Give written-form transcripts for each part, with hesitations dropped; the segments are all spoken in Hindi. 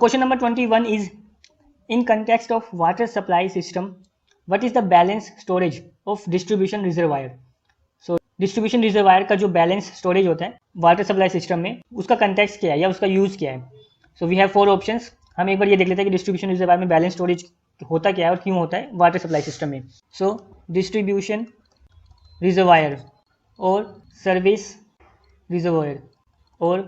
Question number 21 is in context of water supply system what is the balance storage of distribution reservoir. So distribution reservoir का जो बैलेंस स्टोरेज होता है वाटर सप्लाई सिस्टम में, उसका कंटेक्स्ट क्या है या उसका यूज़ क्या है। So we have 4 options. हम एक बार ये देख लेते हैं कि डिस्ट्रीब्यूशन रिजर्वायर में बैलेंस स्टोरेज होता क्या है और क्यों होता है वाटर सप्लाई सिस्टम में। सो डिस्ट्रीब्यूशन रिजर्वायर और सर्विस रिजर्वायर और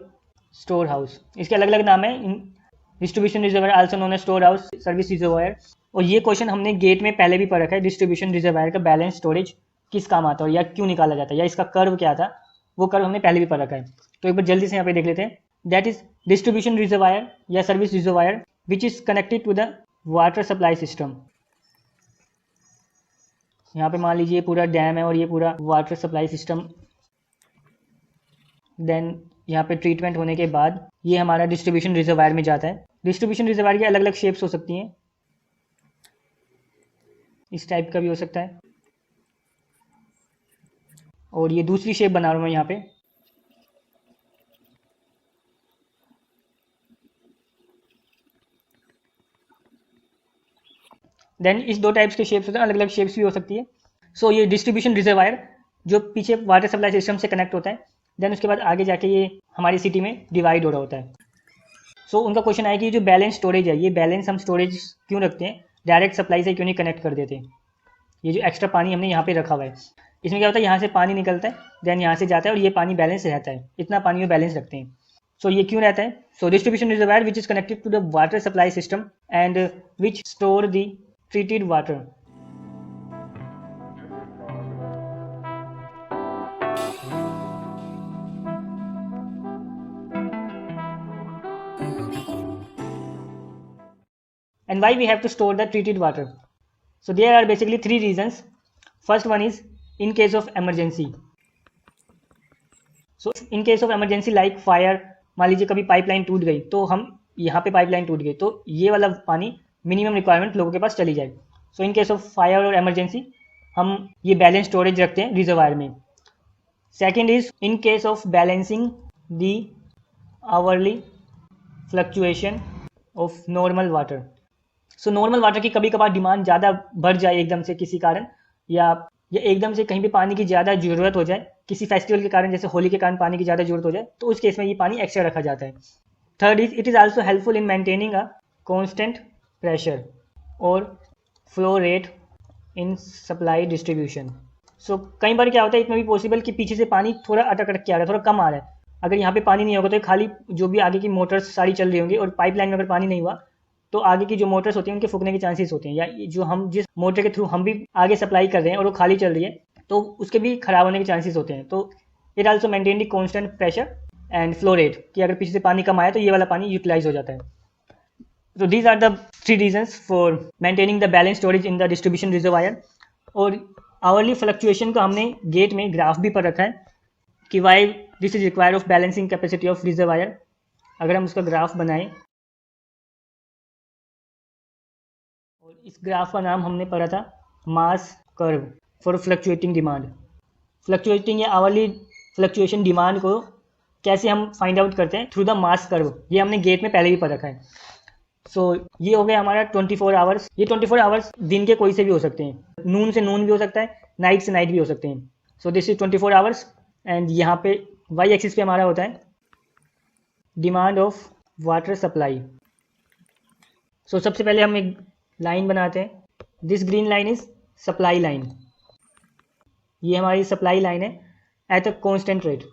स्टोर हाउस, इसके अलग अलग नाम है। Distribution reservoir also known as store house, service reservoir. और ये क्वेश्चन हमने गेट में पहले भी पढ़ रखा है, डिस्ट्रीब्यूशन रिजर्वायर का बैलेंस स्टोरेज किस काम आता है या क्यों निकाला जाता है या इसका कर्व क्या था, वो कर्व हमने पहले भी पढ़ रखा है। तो एक बार जल्दी से यहाँ पे देख लेते हैं। दैट इज डिस्ट्रीब्यूशन रिजर्वायर या service reservoir which is connected to the water supply system. यहाँ पे मान लीजिए पूरा डैम है और ये पूरा वाटर सप्लाई सिस्टम। देन यहाँ पे ट्रीटमेंट होने के बाद ये हमारा डिस्ट्रीब्यूशन रिजर्वायर में जाता है। डिस्ट्रीब्यूशन रिजर्वायर की अलग अलग शेप्स हो सकती हैं, इस टाइप का भी हो सकता है और ये दूसरी शेप बना रहा हूँ मैं यहाँ पे। देन इस 2 टाइप्स के शेप्स होते हैं, अलग अलग शेप्स भी हो सकती है। सो ये डिस्ट्रीब्यूशन रिजर्वायर जो पीछे वाटर सप्लाई सिस्टम से कनेक्ट होता है, देन उसके बाद आगे जाके ये हमारी सिटी में डिवाइड हो रहा होता है। सो उनका क्वेश्चन आया कि जो बैलेंस स्टोरेज है, ये बैलेंस हम स्टोरेज क्यों रखते हैं, डायरेक्ट सप्लाई से क्यों नहीं कनेक्ट कर देते। ये जो एक्स्ट्रा पानी हमने यहाँ पे रखा हुआ है, इसमें क्या होता है, यहाँ से पानी निकलता है, देन यहाँ से जाता है और ये पानी बैलेंस रहता है, इतना पानी में बैलेंस रखते हैं। सो ये क्यों रहता है। So distribution reservoir which is connected to the water supply system and which store the treated water. And why we have to store the treated water? So there are basically 3 reasons. First one is in case of emergency. So in case of emergency like fire, मान लीजिए कभी पाइपलाइन टूट गई तो हम यहाँ पे पाइपलाइन टूट गई तो ये वाला पानी मिनिमम रिक्वायरमेंट लोगों के पास चली जाए। सो इन केस ऑफ फायर और इमरजेंसी हम ये बैलेंस स्टोरेज रखते हैं रिजर्वायर में। Second is in case of balancing the hourly fluctuation of normal water. So normal water की कभी कभार डिमांड ज़्यादा बढ़ जाए एकदम से किसी कारण, या एकदम से कहीं भी पानी की ज़्यादा ज़रूरत हो जाए किसी फेस्टिवल के कारण, जैसे होली के कारण पानी की ज़्यादा ज़रूरत हो जाए, तो उस केस में ये पानी एक्स्ट्रा रखा जाता है। Third is it is also helpful in maintaining a constant pressure और flow rate in supply distribution. So कई बार क्या होता है, इतना भी पॉसिबल कि पीछे से पानी थोड़ा अटक के आ रहा है, थोड़ा कम आ रहा है। अगर यहाँ पे पानी नहीं होगा तो खाली जो भी आगे की मोटर्स सारी चल रही होंगी और पाइपलाइन में अगर पानी नहीं हुआ तो आगे की जो मोटर्स होती हैं उनके फूकने के चांसेस होते हैं, या जो हम जिस मोटर के थ्रू हम भी आगे सप्लाई कर रहे हैं और वो खाली चल रही है तो उसके भी खराब होने के चांसेस होते हैं। तो it also maintain the constant pressure and flow rate, कि अगर पीछे से पानी कम आया तो ये वाला पानी यूटिलाइज हो जाता है। So these are the 3 reasons for maintaining the balanced storage in the distribution reservoir. और hourly fluctuation का हमने गेट में ग्राफ भी पढ़ रखा है कि why this is required of balancing capacity of reservoir। अगर हम उसका ग्राफ बनाएं, और इस ग्राफ का नाम हमने पढ़ा था मास curve for fluctuating demand. Fluctuating या आवरली फ्लक्चुएशन डिमांड को कैसे हम फाइंड आउट करते हैं, थ्रू द मास कर्व। ये हमने गेट में पहले भी पढ़ रखा है। सो ये हो गया हमारा 24 आवर्स। ये 24 आवर्स दिन के कोई से भी हो सकते हैं, नून से नून भी हो सकता है, नाइट से नाइट भी हो सकते हैं। So this is 24 hours and यहाँ पे वाई एक्सिस पे हमारा होता है डिमांड ऑफ वाटर सप्लाई। सो सबसे पहले हम एक लाइन बनाते हैं। This green line is supply line, ये हमारी सप्लाई लाइन है एट अ कॉन्स्टेंट रेट।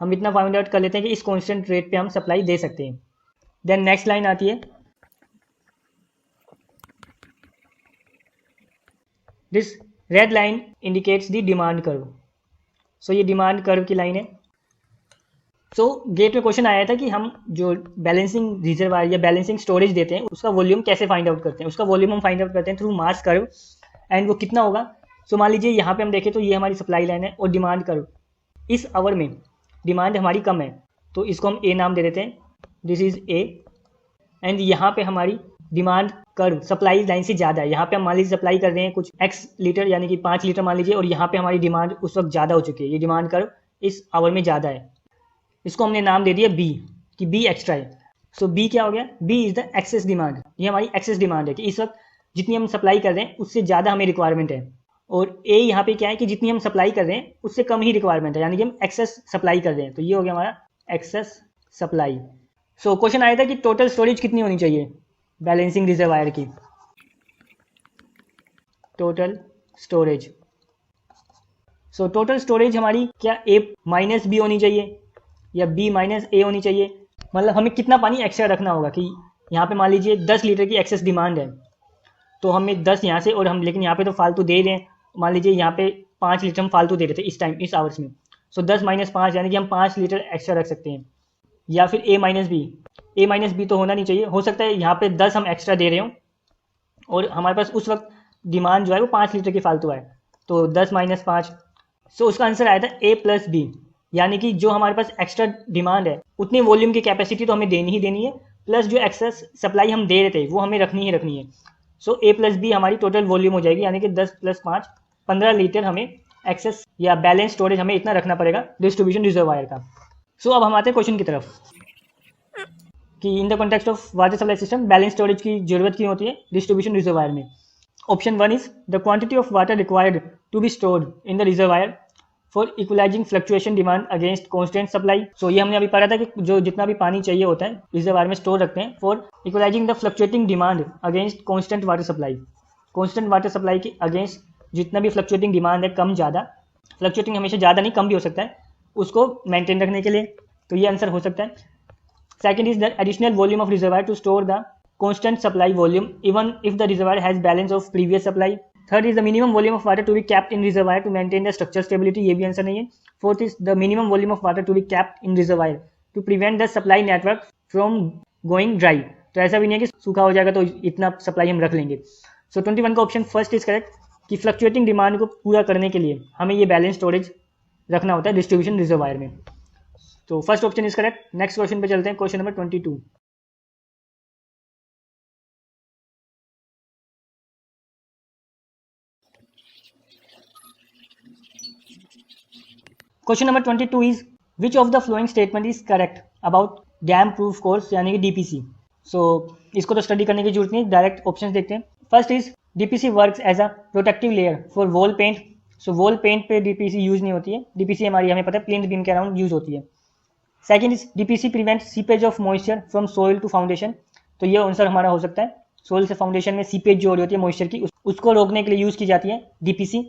हम इतना फाइंड आउट कर लेते हैं कि इस कॉन्स्टेंट रेट पे हम सप्लाई दे सकते हैं। देन नेक्स्ट लाइन आती है this red line indicates the demand curve. So ये डिमांड कर्व की लाइन है। सो गेट में क्वेश्चन आया था कि हम जो बैलेंसिंग रिजर्वायर या बैलेंसिंग स्टोरेज देते हैं उसका वॉल्यूम कैसे फाइंड आउट करते हैं। उसका वॉल्यूम हम फाइंड आउट करते हैं थ्रू मास कर्व, एंड वो कितना होगा। सो मान लीजिए यहाँ पे हम देखें तो ये हमारी सप्लाई लाइन है और डिमांड कर्व, इस आवर में डिमांड हमारी कम है तो इसको हम ए नाम दे देते हैं, दिस इज ए। एंड यहाँ पे हमारी डिमांड कर्व सप्लाई लाइन से ज़्यादा है, यहाँ पे हम मान लीजिए सप्लाई कर रहे हैं कुछ एक्स लीटर यानी कि 5 लीटर मान लीजिए, और यहाँ पे हमारी डिमांड उस वक्त ज़्यादा हो चुकी है, ये डिमांड कर्व इस आवर में ज़्यादा है। इसको हमने नाम दे दिया बी, कि बी एक्स्ट्रा है। सो बी क्या हो गया, b is the excess demand, ये हमारी एक्सेस डिमांड है कि इस वक्त जितनी हम सप्लाई कर रहे हैं उससे ज़्यादा हमें रिक्वायरमेंट है। और ए यहाँ पे क्या है कि जितनी हम सप्लाई कर रहे हैं उससे कम ही रिक्वायरमेंट है, यानी कि हम एक्सेस सप्लाई कर रहे हैं। तो ये हो गया हमारा एक्सेस सप्लाई। सो क्वेश्चन आया था कि टोटल स्टोरेज कितनी होनी चाहिए बैलेंसिंग रिजर्वायर की, total storage. So total storage हमारी क्या ए माइनस बी होनी चाहिए या बी माइनस ए होनी चाहिए, मतलब हमें कितना पानी एक्स्ट्रा रखना होगा कि यहाँ पे मान लीजिए 10 लीटर की एक्सेस डिमांड है, तो हमें 10 यहाँ से, और हम लेकिन यहाँ पे तो फालतू दे रहे हैं, मान लीजिए यहाँ पे 5 लीटर हम फालतू दे रहे थे इस टाइम इस आवर्स में, सो 10 माइनस 5 यानी कि हम 5 लीटर एक्स्ट्रा रख सकते हैं। या फिर ए माइनस बी, ए माइनस बी तो होना नहीं चाहिए, हो सकता है यहाँ पे 10 हम एक्स्ट्रा दे रहे हो और हमारे पास उस वक्त डिमांड जो है वो 5 लीटर की फालतू है, तो 10 माइनस 5। सो उसका आंसर आया था ए प्लस बी, यानी कि जो हमारे पास एक्स्ट्रा डिमांड है उतनी वॉल्यूम की कैपेसिटी तो हमें देनी ही देनी है, प्लस जो एक्सेस सप्लाई हम दे रहे थे वो हमें रखनी ही रखनी है। सो ए प्लस बी हमारी टोटल वॉल्यूम हो जाएगी, यानी कि 10 प्लस 5 15 लीटर हमें एक्सेस या बैलेंस स्टोरेज हमें इतना रखना पड़ेगा डिस्ट्रीब्यूशन रिजर्वायर का। सो अब हम आते हैं क्वेश्चन की तरफ कि in the context of water supply system balance storage की जरूरत क्यों होती है डिस्ट्रीब्यूशन रिजर्वायर में। Option 1 is the quantity of water required to be stored in the reservoir for equalising fluctuation demand against constant supply. So ये हमने अभी पढ़ा था कि जो जितना भी पानी चाहिए होता है रिजर्वायर में स्टोर रखते हैं for equalising the fluctuating demand against constant water supply. Constant water supply के अगेंस्ट जितना भी फ्लक्चुएटिंग डिमांड है, कम ज़्यादा, फ्लक्चुएटिंग हमेशा ज़्यादा नहीं कम भी हो सकता है, उसको मेंटेन रखने के लिए, तो ये आंसर हो सकता है। Second is the additional volume of reservoir to store the constant supply volume even if the reservoir has balance of previous supply. Third is the minimum volume of water to be kept in reservoir to maintain the structural stability, ये भी आंसर नहीं है। Fourth is the minimum volume of water to be kept in reservoir to prevent the supply network from going dry. तो ऐसा भी नहीं है कि सूखा हो जाएगा तो इतना सप्लाई हम रख लेंगे। सो 21 का ऑप्शन फर्स्ट इज करेक्ट कि फ्लक्चुएटिंग डिमांड को पूरा करने के लिए हमें ये बैलेंस स्टोरेज रखना होता है डिस्ट्रीब्यूशन रिजर्वायर में। तो first option is correct. Next question पे चलते हैं, question number 22। Question number 22 is which of the following statement is correct about dam proof course यानी कि डीपीसी। सो इसको तो स्टडी करने की जरूरत नहीं, डायरेक्ट ऑप्शंस देखते हैं। First is DPC works as a protective layer for wall paint. So wall paint पे डीपीसी यूज नहीं होती है, डीपीसी हमारी हमें पता है प्लिंथ बीम के अराउंड यूज होती है। Second is DPC prevent seepage of moisture from soil to foundation. तो ये आंसर हमारा हो सकता है, सोइल से फाउंडेशन में सीपेज जो हो रही होती है मॉइस्चर की उसको रोकने के लिए यूज की जाती है DPC.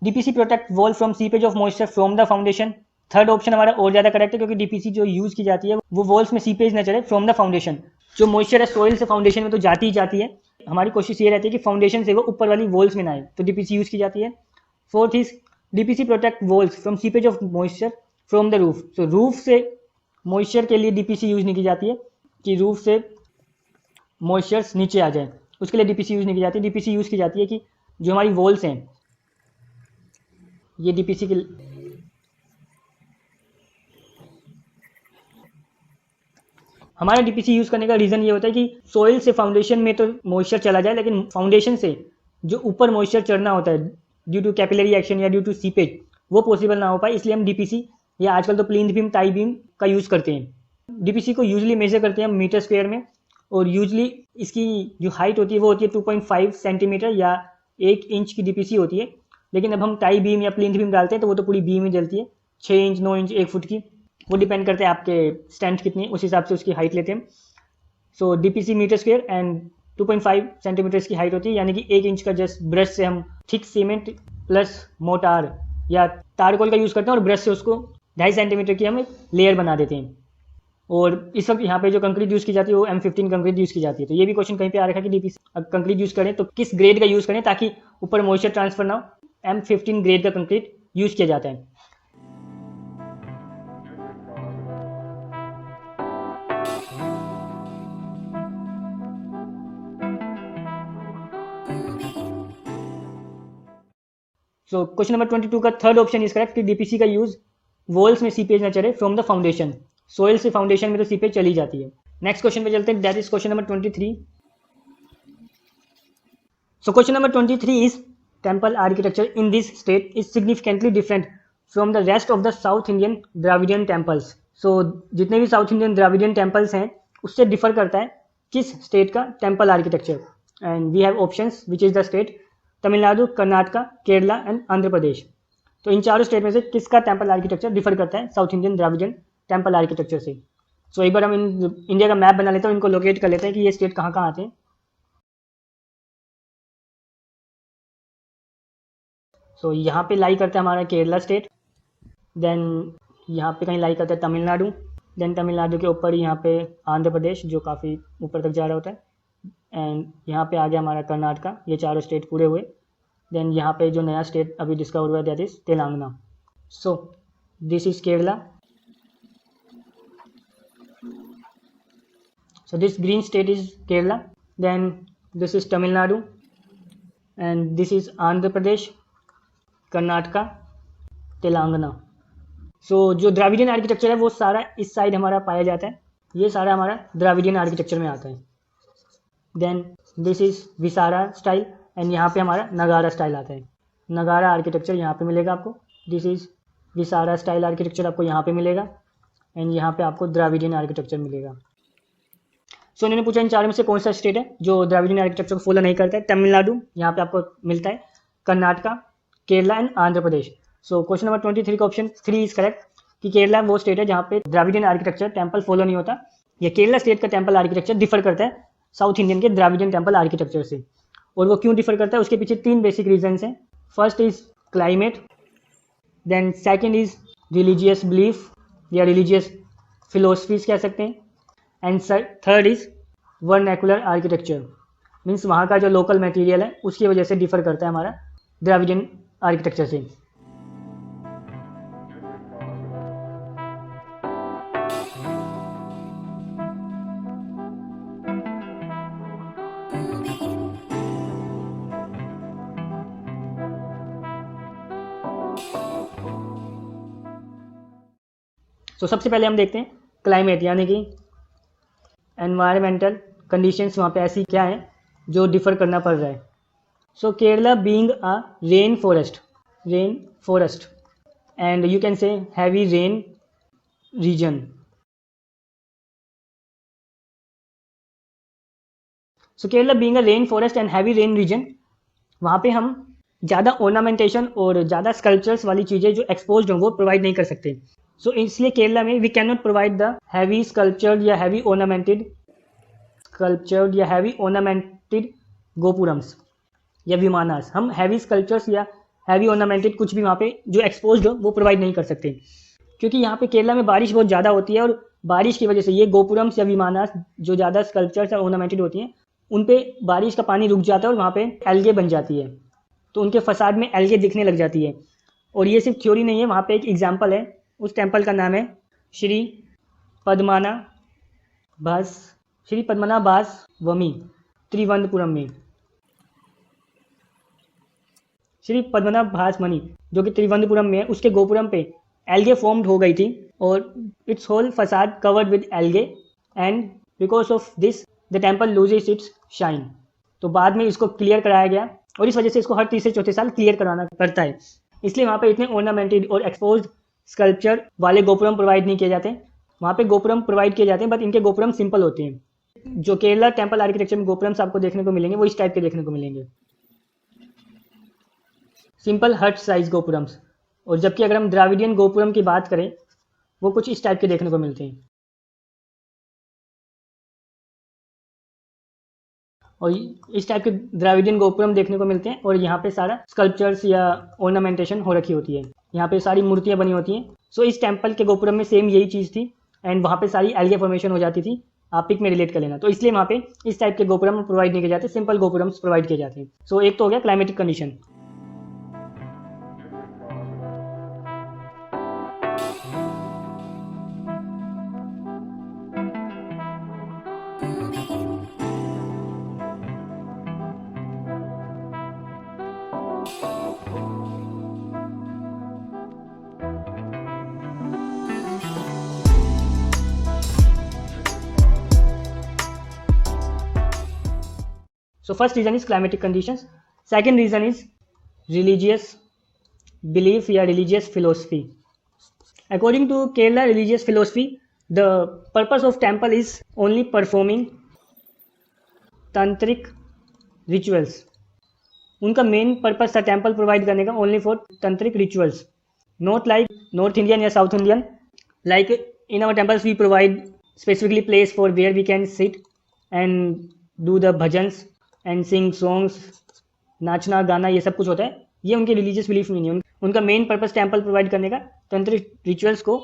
DPC protect wall from seepage of moisture from the foundation. Third option हमारा और ज़्यादा करेक्ट है क्योंकि डीपीसी जो यूज की जाती है वो वॉल्स में सीपेज न चले फ्रॉम द फाउंडेशन। जो मॉइस्चर है सोइल से फाउंडेशन में तो जाती ही जाती है, हमारी कोशिश ये रहती है कि फाउंडेशन से वो ऊपर वाली वॉल्स में ना आए, तो डीपीसी यूज की जाती है। Fourth is DPC protect walls from seepage of moisture from the roof. तो रूफ से मॉइस्चर के लिए डीपीसी यूज नहीं की जाती है कि रूफ से मॉइस्चर्स नीचे आ जाए, उसके लिए डीपीसी यूज नहीं की जाती। डीपीसी यूज की जाती है कि जो हमारी वॉल्स हैं, ये डीपीसी की हमारा डीपीसी यूज करने का रीजन ये होता है कि सोइल से फाउंडेशन में तो मॉइस्चर चला जाए, लेकिन फाउंडेशन से जो ऊपर मॉइस्चर चढ़ना होता है ड्यू टू कैपिलरी एक्शन या ड्यू टू सीपेज वो पॉसिबल ना हो पाए, इसलिए हम डीपीसी या आजकल तो प्लिंथ बीम टाई बीम का यूज करते हैं। डीपीसी को यूजली मेजर करते हैं मीटर स्क्वायर में, और यूजली इसकी जो हाइट होती है वो होती है 2.5 सेंटीमीटर या 1 इंच की डीपीसी होती है। लेकिन अब हम टाई बीम या प्लिंथ बीम डालते हैं तो वो तो पूरी बीम ही जलती है, 6 इंच 9 इंच 1 फुट की, वो डिपेंड करते हैं आपके स्ट्रेंथ कितनी, उस हिसाब से उसकी हाइट लेते हैं। So DPC metre square and 2.5 centimetre की हाइट होती है, यानी कि 1 इंच का जस्ट ब्रश से हम थिक सीमेंट प्लस मोटार या तारकोल का यूज़ करते हैं और ब्रश से उसको 2.5 सेंटीमीटर की हम लेयर बना देते हैं। और इस वक्त यहाँ पे जो कंक्रीट यूज़ की जाती है वो M15 कंक्रीट यूज़ की जाती है। तो ये भी क्वेश्चन कहीं पे आ रखा है कि डीपीसी कंक्रीट यूज़ करें तो किस ग्रेड का यूज़ करें ताकि ऊपर मॉइस्चर ट्रांसफर ना हो। M15 ग्रेड का कंक्रीट यूज़ किया जाता है। सो क्वेश्चन नंबर 22 का थर्ड ऑप्शन इज करेक्ट कि डीपीसी का यूज वॉल्स में सीपेज ना चले फ्रॉम द फाउंडेशन, सोइल से फाउंडेशन में तो सीपेज चली जाती है। नेक्स्ट क्वेश्चन पे चलते हैं, that is question number 23। So question number 23 is temple architecture in this state is significantly different from the rest of the south Indian Dravidian temples. So जितने भी साउथ इंडियन द्राविडियन टेम्पल्स हैं उससे डिफर करता है किस स्टेट का temple architecture. And we have options which is the state Tamil Nadu, Karnataka, Kerala and Andhra Pradesh. तो इन चारों स्टेट में से किसका टेम्पल आर्किटेक्चर डिफर करता है south Indian Dravidian temple architecture से। सो एक बार हम इंडिया का मैप बना लेते हैं, इनको लोकेट कर लेते हैं कि ये स्टेट कहाँ कहाँ आते हैं। सो यहाँ पे लाई करता है हमारा केरला स्टेट, देन यहाँ पे कहीं लाई करता है तमिलनाडु, देन तमिलनाडु के ऊपर ही यहाँ पे आंध्र प्रदेश जो काफ़ी ऊपर तक जा रहा होता है, एंड यहाँ पे आ गया हमारा कर्नाटका। ये चारों स्टेट पूरे हुए। देन यहाँ पे जो नया स्टेट अभी डिस्कवर हुआ है that is Telangana. So this is Kerala. So this green state is Kerala, then this is Tamil Nadu, and this is Andhra Pradesh, Karnataka, Telangana. So जो द्राविडियन आर्किटेक्चर है वो सारा इस साइड हमारा पाया जाता है, ये सारा हमारा द्राविडियन आर्किटेक्चर में आता है। Then this is Vesara style, and यहाँ पे हमारा नगारा स्टाइल आता है। नगारा आर्किटेक्चर यहाँ पे मिलेगा आपको। This is Vesara style architecture आपको यहाँ पे मिलेगा, एंड यहाँ पे आपको द्राविडियन आर्किटेक्चर मिलेगा। सो उन्होंने पूछा इन चारों में से कौन सा स्टेट है जो द्राविडियन आर्किटेक्चर को फॉलो नहीं करता है। तमिलनाडु यहाँ पे आपको मिलता है, Karnataka, Kerala and Andhra Pradesh. So question number 23 का ऑप्शन 3 इज करेक्ट कि केरला वो स्टेट है जहाँ पे द्राविडियन आर्किटेक्चर टेम्पल फॉलो नहीं होता। या केरला स्टेट का टेम्पल आर्किटेक्चर डिफर करता है साउथ इंडियन के द्राविडियन टेम्पल आर्किटेक्चर से। और वो क्यों डिफर करता है उसके पीछे 3 बेसिक रीजन्स हैं। First is climate, then second is religious belief या रिलीजियस फिलोसफीज कह सकते हैं, and third is vernacular architecture, means वहाँ का जो लोकल मटेरियल है उसकी वजह से डिफर करता है हमारा द्राविडियन आर्किटेक्चर से। तो सबसे पहले हम देखते हैं क्लाइमेट यानी कि एनवायरमेंटल कंडीशंस वहाँ पे ऐसी क्या है जो डिफर करना पड़ रहा है। So Kerala being a rain forest and you can say heavy rain region. So Kerala being a rain forest and heavy rain region, वहाँ पे हम ज़्यादा ऑर्नामेंटेशन और ज़्यादा स्कल्पचर्स वाली चीज़ें जो एक्सपोज्ड हों वो प्रोवाइड नहीं कर सकते। सो इसलिए केरला में we can not provide the heavy sculptured या हैवी ऑर्नामेंटेड गोपुरम्स या विमानास। हम हैवी स्कल्पचर्स या हैवी ऑर्नामेंटेड कुछ भी वहाँ पे जो एक्सपोज्ड हो वो प्रोवाइड नहीं कर सकते, क्योंकि यहाँ पे केरला में बारिश बहुत ज़्यादा होती है और बारिश की वजह से ये गोपुरम्स या विमानास जो ज़्यादा स्कल्पचर्स या ऑर्नामेंटेड होती हैं उन पे बारिश का पानी रुक जाता है और वहाँ पे एल्गे बन जाती है, तो उनके फसाद में एल्गे दिखने लग जाती है। और ये सिर्फ थ्योरी नहीं है, वहाँ पे एक एग्जाम्पल है, उस टेम्पल का नाम है श्री पद्मनाभास्वामी त्रिवंतपुरम में। श्री पद्मनाभास्वामी जो कि त्रिवंतपुरम में है, उसके गोपुरम पे एल्गे फॉर्म्ड हो गई थी और इट्स होल फसाद covered with algae, and because of this the temple loses it's shine. तो बाद में इसको क्लियर कराया गया और इस वजह से इसको हर तीसरे चौथे साल क्लियर कराना पड़ता है। इसलिए वहाँ पे इतने ऑर्नामेंटेड और एक्सपोज्ड स्कल्पचर वाले गोपुरम प्रोवाइड नहीं किए जाते। वहाँ पे गोपुरम प्रोवाइड किए जाते हैं बट इनके गोपुरम सिंपल होते हैं। जो केरला टेम्पल आर्किटेक्चर में गोपुरम्स आपको देखने को मिलेंगे वो इस टाइप के देखने को मिलेंगे, सिंपल हट साइज गोपुरम्स। और जबकि अगर हम द्राविडियन गोपुरम की बात करें वो कुछ इस टाइप के देखने को मिलते हैं। और इस टाइप के द्राविडियन गोपुरम देखने को मिलते हैं और यहाँ पे सारा स्कल्पचर्स या ऑर्नामेंटेशन हो रखी होती है, यहाँ पे सारी मूर्तियाँ बनी होती हैं। सो इस टेम्पल के गोपुरम में सेम यही चीज़ थी एंड वहाँ पे सारी एल्गे फॉर्मेशन हो जाती थी। आप पिक में रिलेट कर लेना। तो इसलिए वहाँ पे इस टाइप के गोपुरम प्रोवाइड नहीं किए जाते, सिंपल गोपुरम्स प्रोवाइड किए जाते हैं। सो एक तो हो गया climatic condition. So first reason is climatic conditions. Second reason is religious belief या religious philosophy. According to Kerala religious philosophy, the purpose of temple is only performing tantric rituals. उनका मेन पर्पस था टेम्पल प्रोवाइड करने का only for tantric rituals, not like north Indian या south Indian. Like in our temples we provide specifically place for where we can sit and do the bhajans and sing songs, नाचना गाना ये सब कुछ होता है। ये उनके रिलीजियस बिलीफ में नहीं है। उनका मेन पर्पस टेम्पल प्रोवाइड करने का तंत्रिक रिचुअल्स को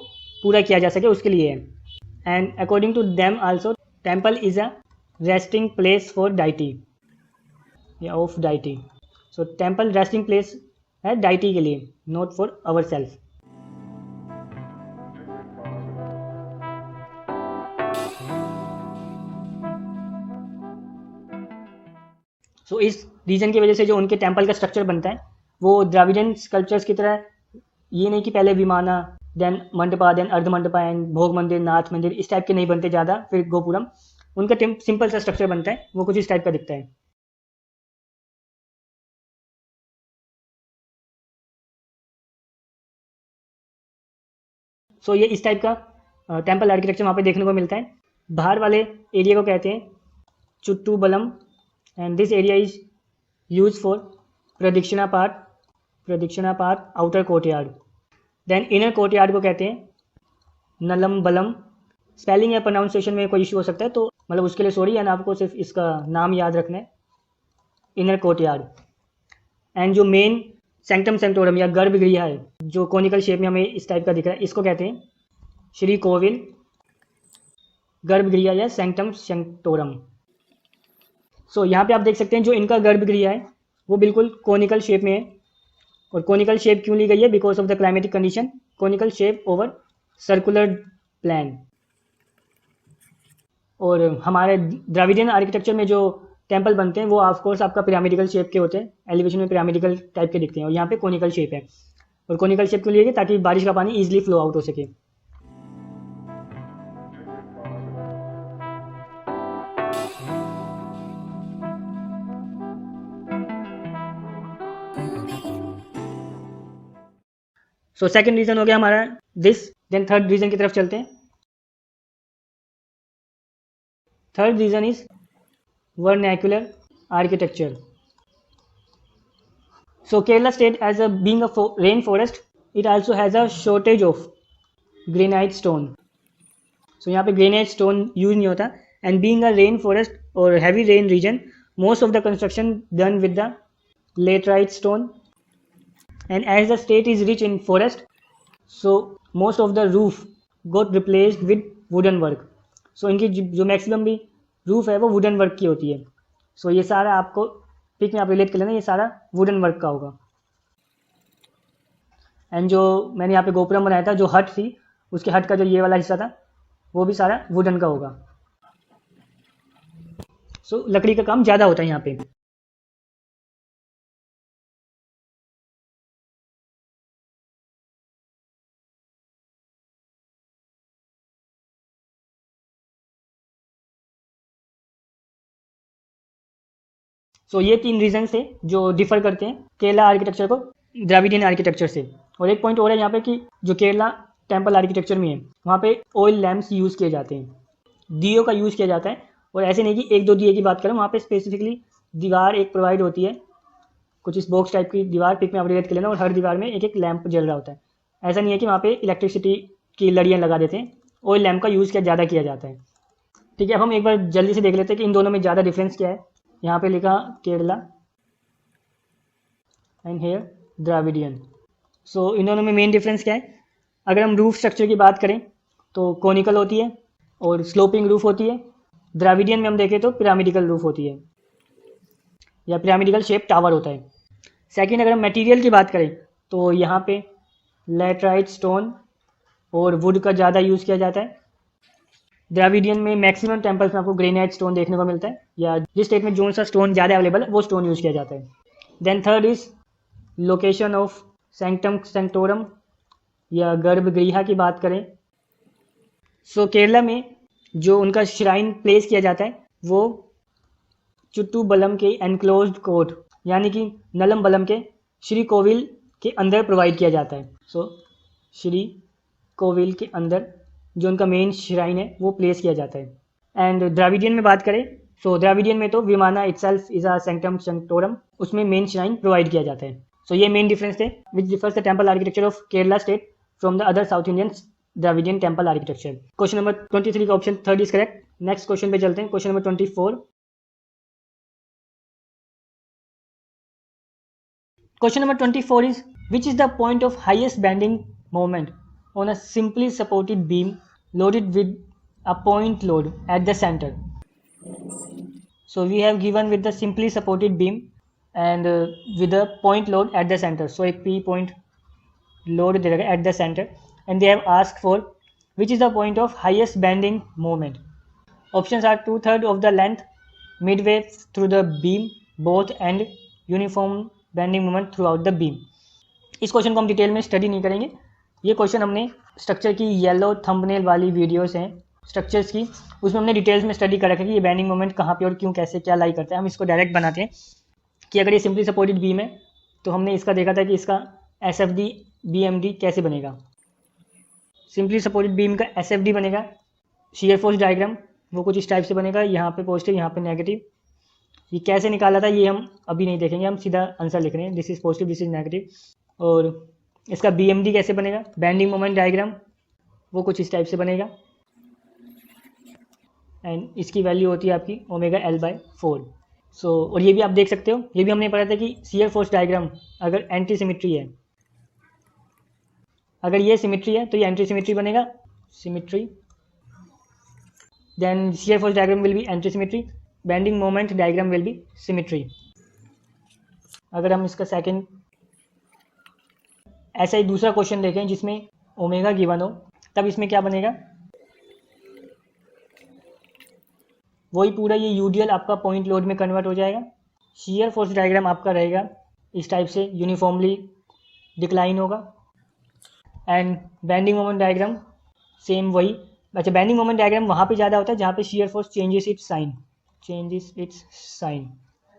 पूरा किया जा सके उसके लिए है। And according to them also temple is a resting place for deity या of deity. So temple resting place है डाइटी के लिए, not for our self. So इस रीजन की वजह से जो उनके टेम्पल का स्ट्रक्चर बनता है वो द्राविडियन स्कल्पचर्स की तरह ये नहीं कि पहले विमाना देन मंडपा देन अर्ध मंडपा एंड भोग मंदिर नाथ मंदिर इस टाइप के नहीं बनते ज़्यादा, फिर गोपुरम। उनका सिंपल सा स्ट्रक्चर बनता है, वो कुछ इस टाइप का दिखता है। सो ये इस टाइप का टेम्पल आर्किटेक्चर वहाँ पे देखने को मिलता है। बाहर वाले एरिया को कहते हैं चुट्टू बलम and this area is use for pradakshina part outer courtyard. Then inner courtyard को कहते हैं नलम बलम। स्पेलिंग या प्रोनाउंसिएशन में कोई इशू हो सकता है तो मतलब उसके लिए सॉरी, एंड आपको सिर्फ इसका नाम याद रखना है, इनर कोर्टयार्ड। एंड जो मेन सेंक्टम सेंक्टोरम या गर्भगृह है जो कोनिकल शेप में हमें इस टाइप का दिख रहा है, इसको कहते हैं श्री कोविल, गर्भगृह या सेंक्टम सेंक्टोरम। सो यहाँ पे आप देख सकते हैं जो इनका गर्भगृह है वो बिल्कुल कोनिकल शेप में है। और कोनिकल शेप क्यों ली गई है? Because of the climatic condition, conical shape over circular plan. और हमारे द्राविडियन आर्किटेक्चर में जो टेम्पल बनते हैं वो ऑफकोर्स आपका पिरामिडिकल शेप के होते हैं, एलिवेशन में पिरामिडिकल टाइप के दिखते हैं। और यहाँ पे कोनिकल शेप है। और कोनिकल शेप क्यों लिए गए? ताकि बारिश का पानी ईजिली फ्लो आउट हो सके। सो सेकंड रीजन हो गया हमारा दिस। देन थर्ड रीजन की तरफ चलते हैं। Third reason is vernacular architecture. So Kerala state as a being a rainforest, it also has a shortage of granite stone. So यहाँ पे granite stone use नहीं होता, and being a rainforest or heavy rain region, most of the construction done with the laterite stone. And as the state is rich in forest, so most of the roof got replaced with wooden work. So इनकी जो मैक्सिमम भी रूफ है वो वुडन वर्क की होती है। सो ये सारा आपको पिक में आप रिलेट कर लेना, ये सारा वुडन वर्क का होगा। एंड जो मैंने यहाँ पे गोपुरम बनाया था, जो हट थी उसके हट का जो ये वाला हिस्सा था वो भी सारा वुडन का होगा। सो लकड़ी का काम ज़्यादा होता है यहाँ पे। सो ये तीन रीजन थे जो डिफर करते हैं केरला आर्किटेक्चर को द्राविडियन आर्किटेक्चर से। और एक पॉइंट और है यहाँ पे कि जो केरला टेम्पल आर्किटेक्चर में है वहाँ पे ऑयल लैम्प्स यूज़ किए जाते हैं, दियों का यूज़ किया जाता है। और ऐसे नहीं कि एक दो दिए की बात करें, वहाँ पे स्पेसिफिकली दीवार एक प्रोवाइड होती है, कुछ इस बॉक्स टाइप की दीवार, पिक में आप रिलेट कर लेना, और हर दीवार में एक एक लैंप जल रहा होता है। ऐसा नहीं है कि वहाँ पे इलेक्ट्रिसिटी की लड़ियाँ लगा देते हैं, ऑयल लैंप का यूज़ ज़्यादा किया जाता है। ठीक है, अब हम एक बार जल्दी से देख लेते हैं कि इन दोनों में ज़्यादा डिफरेंस क्या है। यहाँ पे लिखा केरला एंड हेयर द्राविडियन। सो इन दोनों में मेन डिफरेंस क्या है? अगर हम रूफ स्ट्रक्चर की बात करें तो कॉनिकल होती है और स्लोपिंग रूफ होती है। द्राविडियन में हम देखें तो पिरामिडिकल रूफ होती है या पिरामिडिकल शेप टावर होता है। सेकंड, अगर हम मटेरियल की बात करें तो यहाँ पे लैटराइट स्टोन और वुड का ज़्यादा यूज़ किया जाता है। द्राविडियन में मैक्सिमम टेम्पल्स में आपको ग्रेनाइट स्टोन देखने को मिलता है, या जिस स्टेट में जो सा स्टोन ज़्यादा अवेलेबल है वो स्टोन यूज़ किया जाता है। Then third is location of sanctum sanctorum या गर्भगृह की बात करें। सो केरला में जो उनका श्राइन प्लेस किया जाता है वो चुट्टू बलम के एनक्लोज्ड कोर्ट यानी कि नलम बलम के श्री कोविल के अंदर प्रोवाइड किया जाता है। सो श्री कोविल के अंदर जो उनका मेन श्राइन है वो प्लेस किया जाता है। एंड द्राविडियन में बात करें सो द्राविडियन में तो विमाना इटसेल्फ इज अ सेंक्टम सेंक्टोरम, उसमें मेन श्राइन प्रोवाइड किया जाता है। सो ये मेन डिफरेंस थे which differs the temple architecture of Kerala state from the other south Indian Dravidian temple architecture. Question number 23 का option 3 is correct. Next question पे चलते हैं, question number 24। Question number 24 is, which is the point of highest bending moment on a simply supported beam loaded with a point load at the center? So we have given with the simply supported beam and with the point load at the center. So a P point load at the center, and they have asked for which is the point of highest bending moment. Options are 2/3 of the length, midway through the beam, both and uniform bending moment through out the beam. इस क्वेश्चन को हम डिटेल में स्टडी नहीं करेंगे। ये क्वेश्चन हमने स्ट्रक्चर की येलो थंबनेल वाली वीडियोस हैं स्ट्रक्चर्स की, उसमें हमने डिटेल्स में स्टडी कर रखा है कि ये बेंडिंग मोमेंट कहाँ पे और क्यों कैसे क्या लाई करता है। हम इसको डायरेक्ट बनाते हैं कि अगर ये सिंपली सपोर्टेड बीम है तो हमने इसका देखा था कि इसका SFD BMD कैसे बनेगा। सिंपली सपोर्टेड बीम का SFD बनेगा, शियर फोर्स डायग्राम वो कुछ इस टाइप से बनेगा, यहाँ पे पॉजिटिव यहाँ पे नेगेटिव। ये कैसे निकाला था ये हम अभी नहीं देखेंगे, हम सीधा आंसर लिख रहे हैं, this is positive this is negative. और इसका BMD कैसे बनेगा, बेंडिंग मोमेंट डायग्राम वो कुछ इस टाइप से बनेगा, एंड इसकी वैल्यू होती है आपकी ω/L/4। सो और ये भी आप देख सकते हो, ये भी हमने पढ़ा था कि शियर फोर्स डायग्राम अगर एंटी सिमिट्री है, अगर ये सिमिट्री है तो ये एंटी सिमिट्री बनेगा, symmetry, then shear force diagram will be anti symmetry, bending moment diagram will be symmetry. अगर हम इसका सेकंड ऐसा ही दूसरा क्वेश्चन देखें जिसमें ओमेगा गिवन हो, तब इसमें क्या बनेगा, वही पूरा ये यूडियल आपका पॉइंट लोड में कन्वर्ट हो जाएगा। शियर फोर्स डायग्राम आपका रहेगा इस टाइप से, यूनिफॉर्मली डिक्लाइन होगा, and bending moment diagram same वही। अच्छा, बेंडिंग मोमेंट डायग्राम वहाँ पे ज़्यादा होता है जहाँ पे shear force changes its sign, changes its sign,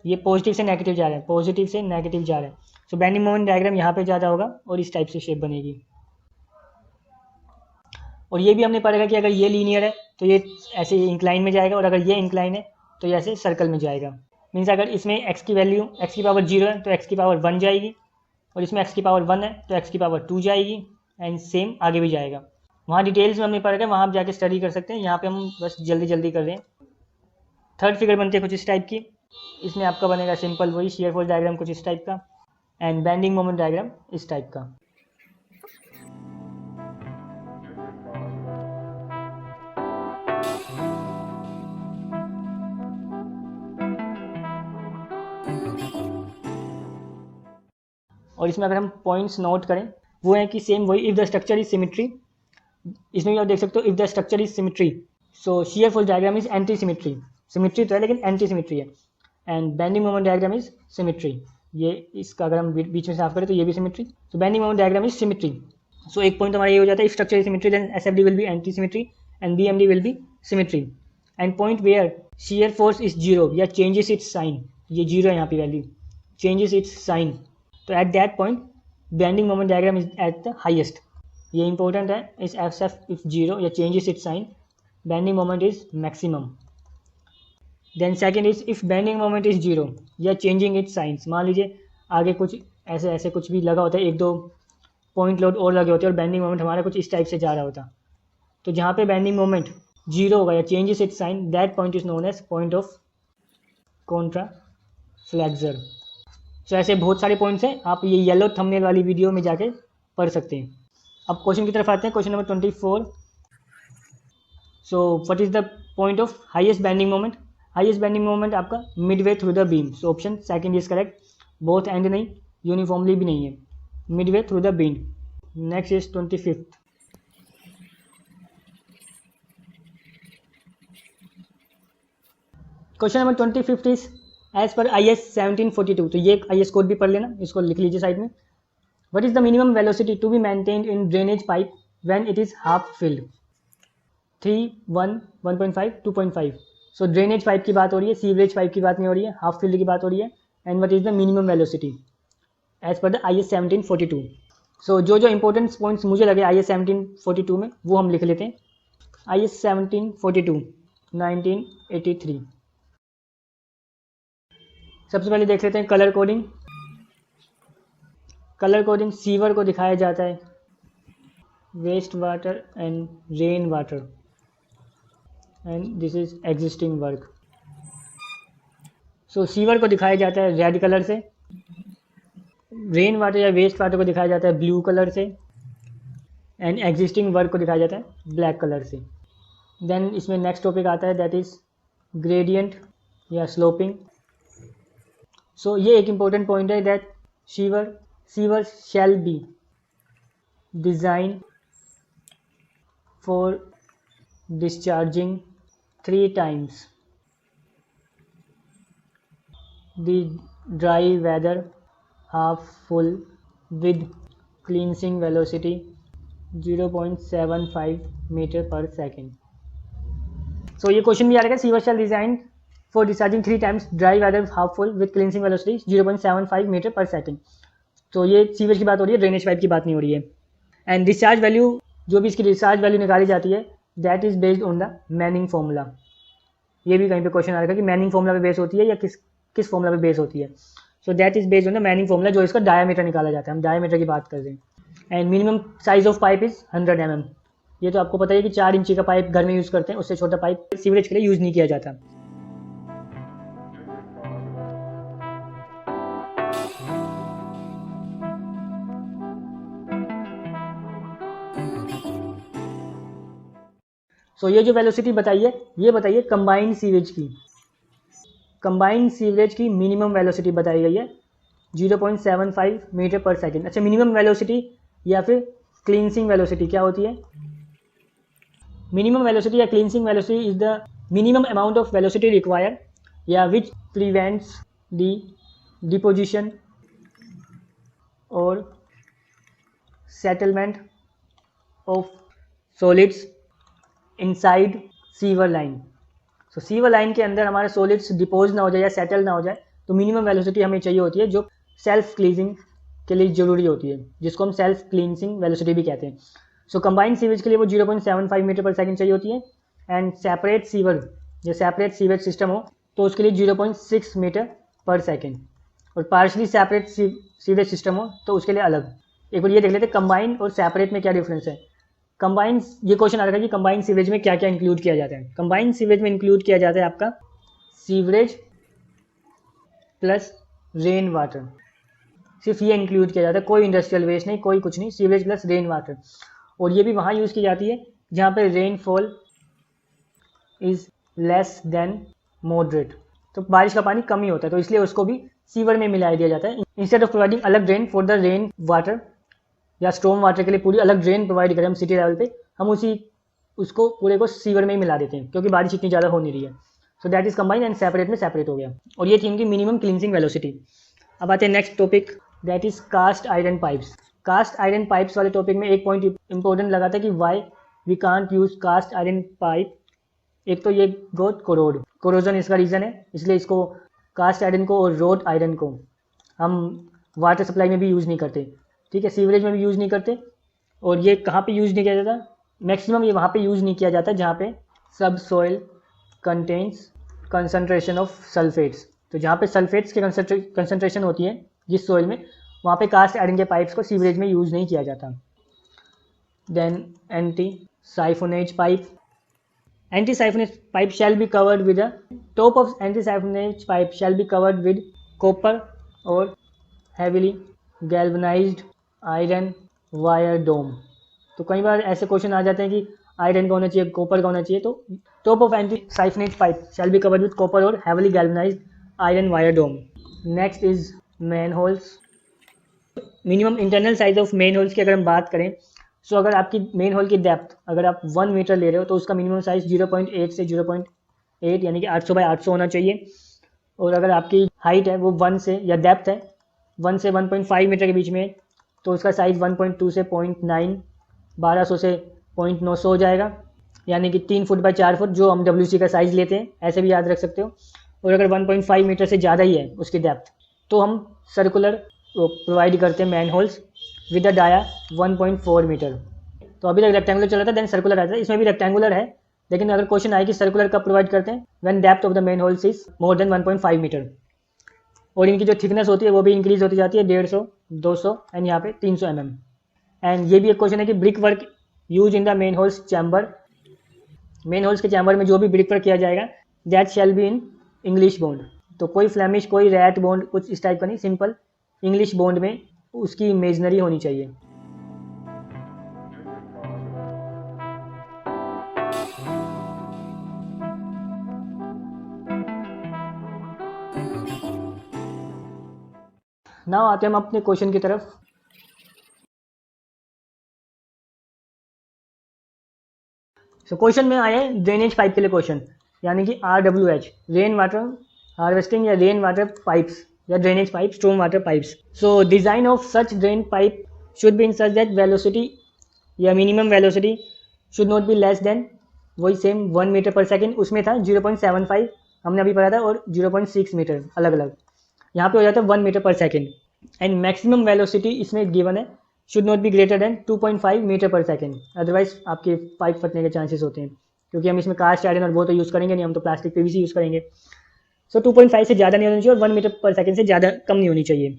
ये पॉजिटिव से नेगेटिव जा रहा है, पॉजिटिव से नेगेटिव जा रहा है। सो बेंडिंग मोमेंट डायग्राम यहाँ पे ज़्यादा होगा और इस टाइप से शेप बनेगी। और ये भी हमने पढ़ा कि अगर ये लीनियर है तो ये ऐसे इंक्लाइन में जाएगा, और अगर ये इंक्लाइन है तो ये ऐसे सर्कल में जाएगा। मीन्स अगर इसमें x की वैल्यू x की पावर 0 है तो x की पावर 1 जाएगी, और इसमें x की पावर 1 है तो x की पावर 2 जाएगी, एंड सेम आगे भी जाएगा। वहाँ डिटेल्स में हमने पढ़ा है, वहाँ आप जाके स्टडी कर सकते हैं, यहाँ पे हम बस जल्दी जल्दी कर रहे हैं। थर्ड फिगर बनती है कुछ इस टाइप की, इसमें आपका बनेगा सिंपल वही शियर फोर्स डायग्राम कुछ इस टाइप का, एंड बेंडिंग मोमेंट डायग्राम इस टाइप का। और इसमें अगर हम पॉइंट्स नोट करें वो है कि सेम वही, if the structure is symmetry, इसमें भी आप देख सकते हो if the structure is symmetry, so shear force diagram is anti symmetry, symmetry तो है लेकिन एंटी सिमिट्री है, and bending moment diagram is symmetry. ये इसका अगर हम बीच में साफ करें तो ये भी सिमिट्री, तो bending moment diagram is symmetry. So एक पॉइंट हमारा ये हो जाता है, if structure is symmetry then SFD will be anti symmetry and BMD will be symmetry, and point where shear force is 0 या चेंजेस इट्स साइन, ये 0 है यहाँ पे वैल्यू, चेंजेस इट्स साइन, तो at that point bending moment diagram is at the highest. ये इंपॉर्टेंट है, इस SF इफ 0 या changes its sign bending moment is maximum. Then second is if bending moment is 0 या चेंजिंग इट्स साइंस, मान लीजिए आगे कुछ ऐसे ऐसे कुछ भी लगा होता है, एक दो पॉइंट लोड और लगे होते हैं और बेंडिंग मोमेंट हमारा कुछ इस टाइप से जा रहा होता, तो जहाँ पे बेंडिंग मोमेंट 0 होगा या changes its sign, that point is known as point of contraflexure. So ऐसे बहुत सारे पॉइंट्स हैं, आप ये येलो थंबनेल वाली वीडियो में जाके पढ़ सकते हैं। अब क्वेश्चन की तरफ आते हैं, question number 24। So what is the point of highest bending moment, highest bending moment आपका midway through the beam, so option second is correct, both and नहीं, यूनिफॉर्मली भी नहीं है, midway through the beam. Next is 25th। Question number 25 is as per IS 1742, तो ये IS कोड भी पढ़ लेना, इसको लिख लीजिए साइड में। What is the minimum velocity to be maintained in drainage pipe when it is half filled, 3, 1, 1.5, 2.5। So drainage pipe की बात हो रही है, सीवरेज पाइप की बात नहीं हो रही है, हाफ फील्ड की बात हो रही है। And what is the minimum velocity as per the IS 1742। So जो इंपॉर्टेंट पॉइंट्स मुझे लगे IS 1742 में वो हम लिख लेते हैं। IS 1742 1983। सबसे पहले देख लेते हैं colour coding. Colour coding sewer को दिखाया जाता है waste water and rain water, and this is existing work. So sewer को दिखाया जाता है रेड कलर से, रेन वाटर या वेस्ट वाटर को दिखाया जाता है ब्लू कलर से, एंड एग्जिस्टिंग वर्क को दिखाया जाता है ब्लैक कलर से। देन इसमें नेक्स्ट टॉपिक आता है दैट इज ग्रेडियंट या स्लोपिंग। सो ये एक इम्पोर्टेंट पॉइंट है that sewer shall be design for discharging 3 times the dry weather half full with cleansing velocity 0.75 meter per second। So ये क्वेश्चन भी आ रहा है sewer shall design for discharging 3 times dry weather half full with cleansing velocity 0.75 metre per second. तो ये सीवेज की बात हो रही है, ड्रेनेज पाइप की बात नहीं हो रही है। एंड डिस्चार्ज वैल्यू, जो भी इसकी डिस्चार्ज वैल्यू निकाली जाती है that is based on the Manning formula. ये भी कहीं पे क्वेश्चन आ रहा है कि मैनिंग फॉर्मूला पे बेस होती है या किस फॉर्मूला पे बेस होती है। So that is based on the Manning formula, जो इसका डायमीटर निकाला जाता है। हम डायमीटर की बात कर रहे हैं। And minimum size of pipe is 100 mm। ये तो आपको पता है कि 4 इंची का पाइप घर में यूज़ करते हैं, उससे छोटा पाइप सीवरेज के लिए यूज़ नहीं किया जाता। सो ये जो वेलोसिटी बताइए, ये बताइए कंबाइंड सीवेज की। कंबाइंड सीवरेज की मिनिमम वेलोसिटी बताई गई है 0.75 मीटर पर सेकेंड। अच्छा, मिनिमम वेलोसिटी या फिर क्लींसिंग वेलोसिटी क्या होती है? मिनिमम वेलोसिटी या cleansing velocity is the minimum amount of velocity required या विच प्रिवेंट्स द डिपोजिशन और settlement of solids inside sewer line. So sewer line के अंदर हमारे सॉलिड्स डिपोज ना हो जाए या सेटल ना हो जाए, तो मिनिमम वेलोसिटी हमें चाहिए होती है, जो सेल्फ क्लीजिंग के लिए ज़रूरी होती है, जिसको हम सेल्फ क्लींसिंग वेलोसिटी भी कहते हैं। सो कंबाइंड सीवेज के लिए वो 0.75 मीटर पर सेकंड चाहिए होती है। एंड सेपरेट सीवर, जो सेपरेट सीवेज सिस्टम हो, तो उसके लिए 0.6 मीटर पर सेकेंड। और पार्शली सेपरेट सीवेज सिस्टम हो तो उसके लिए अलग। एक बार ये देख लेते हैं कंबाइंड और सेपरेट में क्या डिफरेंस है। कंबाइंड, ये क्वेश्चन आ रहा है कि कंबाइंड सीवरेज में क्या क्या इंक्लूड किया जाता है। कंबाइंड सीवरेज में इंक्लूड किया जाता है आपका सीवरेज प्लस रेन वाटर, सिर्फ ये इंक्लूड किया जाता है, कोई इंडस्ट्रियल वेस्ट नहीं, कोई कुछ नहीं, सीवरेज प्लस रेन वाटर। और ये भी वहाँ यूज़ की जाती है जहाँ पे rainfall is less than moderate, तो बारिश का पानी कम ही होता है, तो इसलिए उसको भी सीवर में मिला दिया जाता है। इंस्टेड ऑफ प्रोवाइडिंग अलग drain for the rain water या स्टॉर्म वाटर के लिए पूरी अलग ड्रेन प्रोवाइड करें हम सिटी लेवल पे, हम उसको पूरे को सीवर में ही मिला देते हैं, क्योंकि बारिश इतनी ज़्यादा हो नहीं रही है। So that is combined and separate में सेपरेट हो गया। और ये थी इनकी मिनिमम क्लींसिंग वेलोसिटी। अब आते हैं next topic, that is cast iron pipes. Cast iron pipes वाले टॉपिक में एक पॉइंट इंपॉर्टेंट लगा था कि why we can't use cast iron pipe. एक तो ये गोट कोरोजन इसका रीज़न है, इसलिए इसको कास्ट आयरन को और रोड आयरन को हम वाटर सप्लाई में भी यूज़ नहीं करते, ठीक है, सीवरेज में भी यूज़ नहीं करते। और ये कहाँ पे यूज़ नहीं किया जाता? मैक्सिमम ये वहाँ पे यूज़ नहीं किया जाता जहाँ पे सब soil contains concentration of sulphates. तो जहाँ पे सल्फेट्स के कंसनट्रेशन होती है जिस सॉइल में, वहाँ पे कास्ट आयरन के पाइप्स को सीवरेज में यूज़ नहीं किया जाता। Then anti siphonage pipe. Anti siphonage pipe shall be covered with the top of anti siphonage pipe shall be covered with copper और heavily galvanised iron wire dome. तो कई बार ऐसे क्वेश्चन आ जाते हैं कि आयरन का होना चाहिए, कॉपर का होना चाहिए, तो top of anti siphonage pipe shall be covered with copper और heavily galvanised iron wire dome. Next is manholes. Minimum internal size of manholes की अगर हम बात करें, सो अगर आपकी मेन होल की डेप्थ अगर आप 1 मीटर ले रहे हो तो उसका मिनिमम साइज 0.8 से 0.8 यानी कि 800 बाई 800 होना चाहिए। और अगर आपकी हाइट है वो 1 से या डेप्थ है 1 से 1.5 मीटर के बीच में, तो उसका साइज़ 1.2 से 0.9, 1200 से 0.900 हो जाएगा, यानी कि 3 फुट बाई 4 फुट, जो हम WC का साइज़ लेते हैं, ऐसे भी याद रख सकते हो। और अगर 1.5 मीटर से ज़्यादा ही है उसकी डेप्थ, तो हम सर्कुलर प्रोवाइड करते हैं manholes with the dia 1.4 metre. तो अभी तक रेक्टेंगुलर चला था, देन सर्कुलर आता है, इसमें भी रेक्टेंगुलर है, लेकिन अगर क्वेश्चन आए कि सर्कुलर कब प्रोवाइड करते हैं, when depth of the manholes is more than 1.5 metre, और इनकी जो थिकनेस होती है वो भी इंक्रीज होती जाती है 150, 200 एंड यहाँ पे 300 mm। एंड ये भी एक क्वेश्चन है कि brick work use in the main holes chamber, main holes के चैम्बर में जो भी ब्रिक वर्क किया जाएगा that shall be in English bond. तो कोई फ्लैमिश, कोई रैट बॉन्ड, कुछ इस टाइप का नहीं, सिंपल इंग्लिश बॉन्ड में उसकी इमेजनरी होनी चाहिए। नाउ आते हैं हम अपने क्वेश्चन की तरफ। सो क्वेश्चन में आए ड्रेनेज पाइप के लिए क्वेश्चन, यानी कि RWH, रेन वाटर हार्वेस्टिंग या रेन वाटर पाइप्स या drainage pipe, storm water pipes. So design of such drain pipe should be in such that velocity या minimum velocity should not be less than, वही सेम 1 मीटर पर सेकेंड, उसमें था 0.75 हमने अभी पढ़ा था, और 0.6 मीटर अलग अलग, यहाँ पे हो जाता है 1 metre per second. And maximum velocity इसमें गिवन है should not be greater than 2.5 metre per second, otherwise आपके पाइप फटने के चांसेस होते हैं, क्योंकि हम इसमें कास्ट आयरन और वो तो यूज़ करेंगे नहीं, हम तो प्लास्टिक PVC यूज़ करेंगे। सो 2.5 से ज़्यादा नहीं होनी चाहिए और 1 मीटर पर सेकेंड से ज़्यादा कम नहीं होनी चाहिए।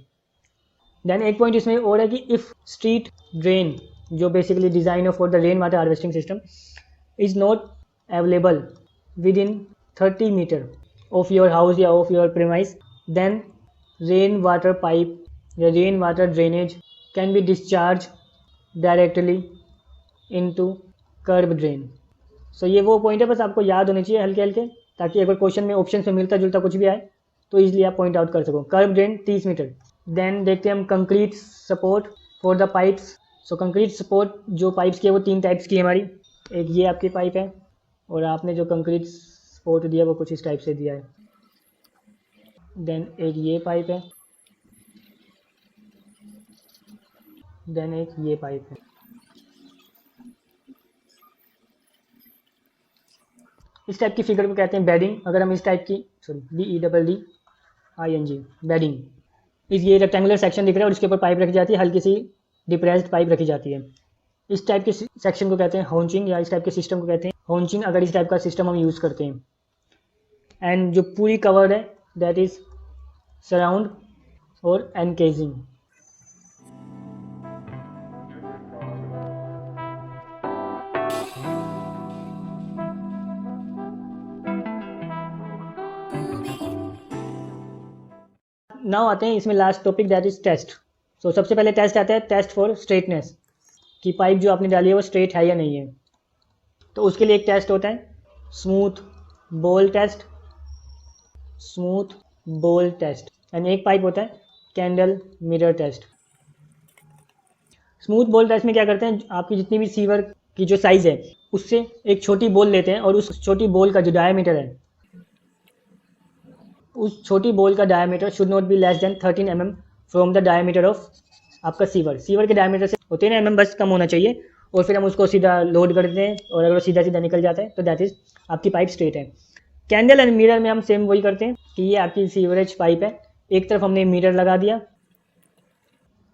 देन एक पॉइंट इसमें और है कि इफ़ स्ट्रीट ड्रेन, जो basically design for the rain water harvesting system, is not available within 30 metre of your house या of your premise, then rain water pipe या rain water drainage can be discharge directly into kerb drain. So ये वो पॉइंट है, बस आपको याद होने चाहिए हल्के हल्के, ताकि अगर क्वेश्चन में ऑप्शन में मिलता जुलता कुछ भी आए तो इजीली आप पॉइंट आउट कर सको। कर्ब ड्रेन 30 मीटर। देन देखते हैं हम concrete support for the pipes. So concrete support जो पाइप्स की है वो 3 टाइप्स की है हमारी। एक ये आपकी पाइप है, और आपने जो कंक्रीट सपोर्ट दिया वो कुछ इस टाइप से दिया है। देन एक ये पाइप है, देन एक ये पाइप है। इस टाइप की फिगर को कहते हैं बेडिंग। अगर हम इस टाइप की, सॉरी BEDDING, बेडिंग, इस ये रेक्टेंगुलर सेक्शन दिख रहा है और इसके ऊपर पाइप रखी जाती है, हल्की सी डिप्रेस्ड पाइप रखी जाती है। इस टाइप के सेक्शन को कहते हैं हाउंचिंग, या इस टाइप के सिस्टम को कहते हैं हाउंचिंग, अगर इस टाइप का सिस्टम हम यूज़ करते हैं। एंड जो पूरी कवर्ड है दैट इज सराउंड और एनकेजिंग। नाउ आते हैं इसमें last topic that is test. So सबसे पहले टेस्ट आता है टेस्ट फॉर स्ट्रेटनेस, कि पाइप जो आपने डाली है वो स्ट्रेट है या नहीं है। तो उसके लिए एक टेस्ट होता है smooth ball test, smooth ball test. And एक पाइप होता है candle mirror test. Smooth ball test में क्या करते हैं, आपकी जितनी भी सीवर की जो साइज़ है उससे एक छोटी बॉल लेते हैं, और उस छोटी बॉल का जो डायमीटर है, उस छोटी बॉल का diameter should not be less then 13 mm from the diameter of आपका सीवर। सीवर के डायमीटर से 13 mm बस कम होना चाहिए, और फिर हम उसको सीधा लोड करते हैं, और अगर वो सीधा सीधा निकल जाता है तो दैट इज आपकी पाइप स्ट्रेट है। कैंडल एंड मिरर में हम सेम वही करते हैं कि ये आपकी सीवरेज पाइप है, एक तरफ हमने मिरर लगा दिया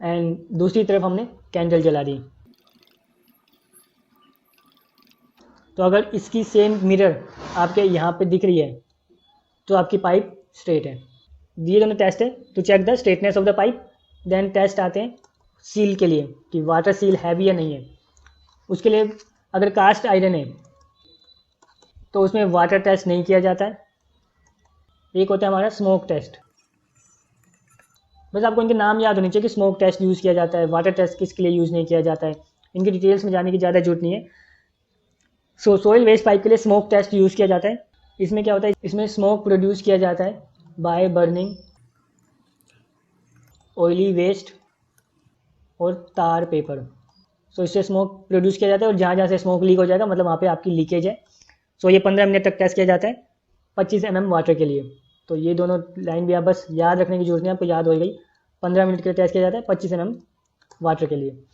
एंड दूसरी तरफ हमने कैंडल जला दी। तो अगर इसकी सेम मिरर आपके यहाँ पे दिख रही है तो आपकी पाइप स्ट्रेट है। ये दोनों टेस्ट है to check the straightness of the pipe. Then test आते हैं सील के लिए कि वाटर सील है भी या नहीं है। उसके लिए अगर कास्ट आयरन है तो उसमें वाटर टेस्ट नहीं किया जाता है। एक होता है हमारा स्मोक टेस्ट। बस आपको इनके नाम याद होने चाहिए कि स्मोक टेस्ट यूज़ किया जाता है, वाटर टेस्ट किसके लिए यूज़ नहीं किया जाता है, इनकी डिटेल्स में जाने की ज़्यादा जरूरत नहीं है। सो सॉइल वेस्ट पाइप के लिए स्मोक टेस्ट यूज़ किया जाता है। इसमें क्या होता है, इसमें स्मोक प्रोड्यूस किया जाता है बाय बर्निंग ऑयली वेस्ट और तार पेपर। सो इससे स्मोक प्रोड्यूस किया जाता है, और जहाँ जहाँ से स्मोक लीक हो जाएगा मतलब वहाँ पे आपकी लीकेज है। सो ये 15 मिनट तक टेस्ट किया जाता है 25 mm वाटर के लिए। तो ये दोनों लाइन भी आप बस याद रखने की जरूरत नहीं, आपको याद हो गई। 15 मिनट के लिए टेस्ट किया जाता है 25 mm वाटर के लिए।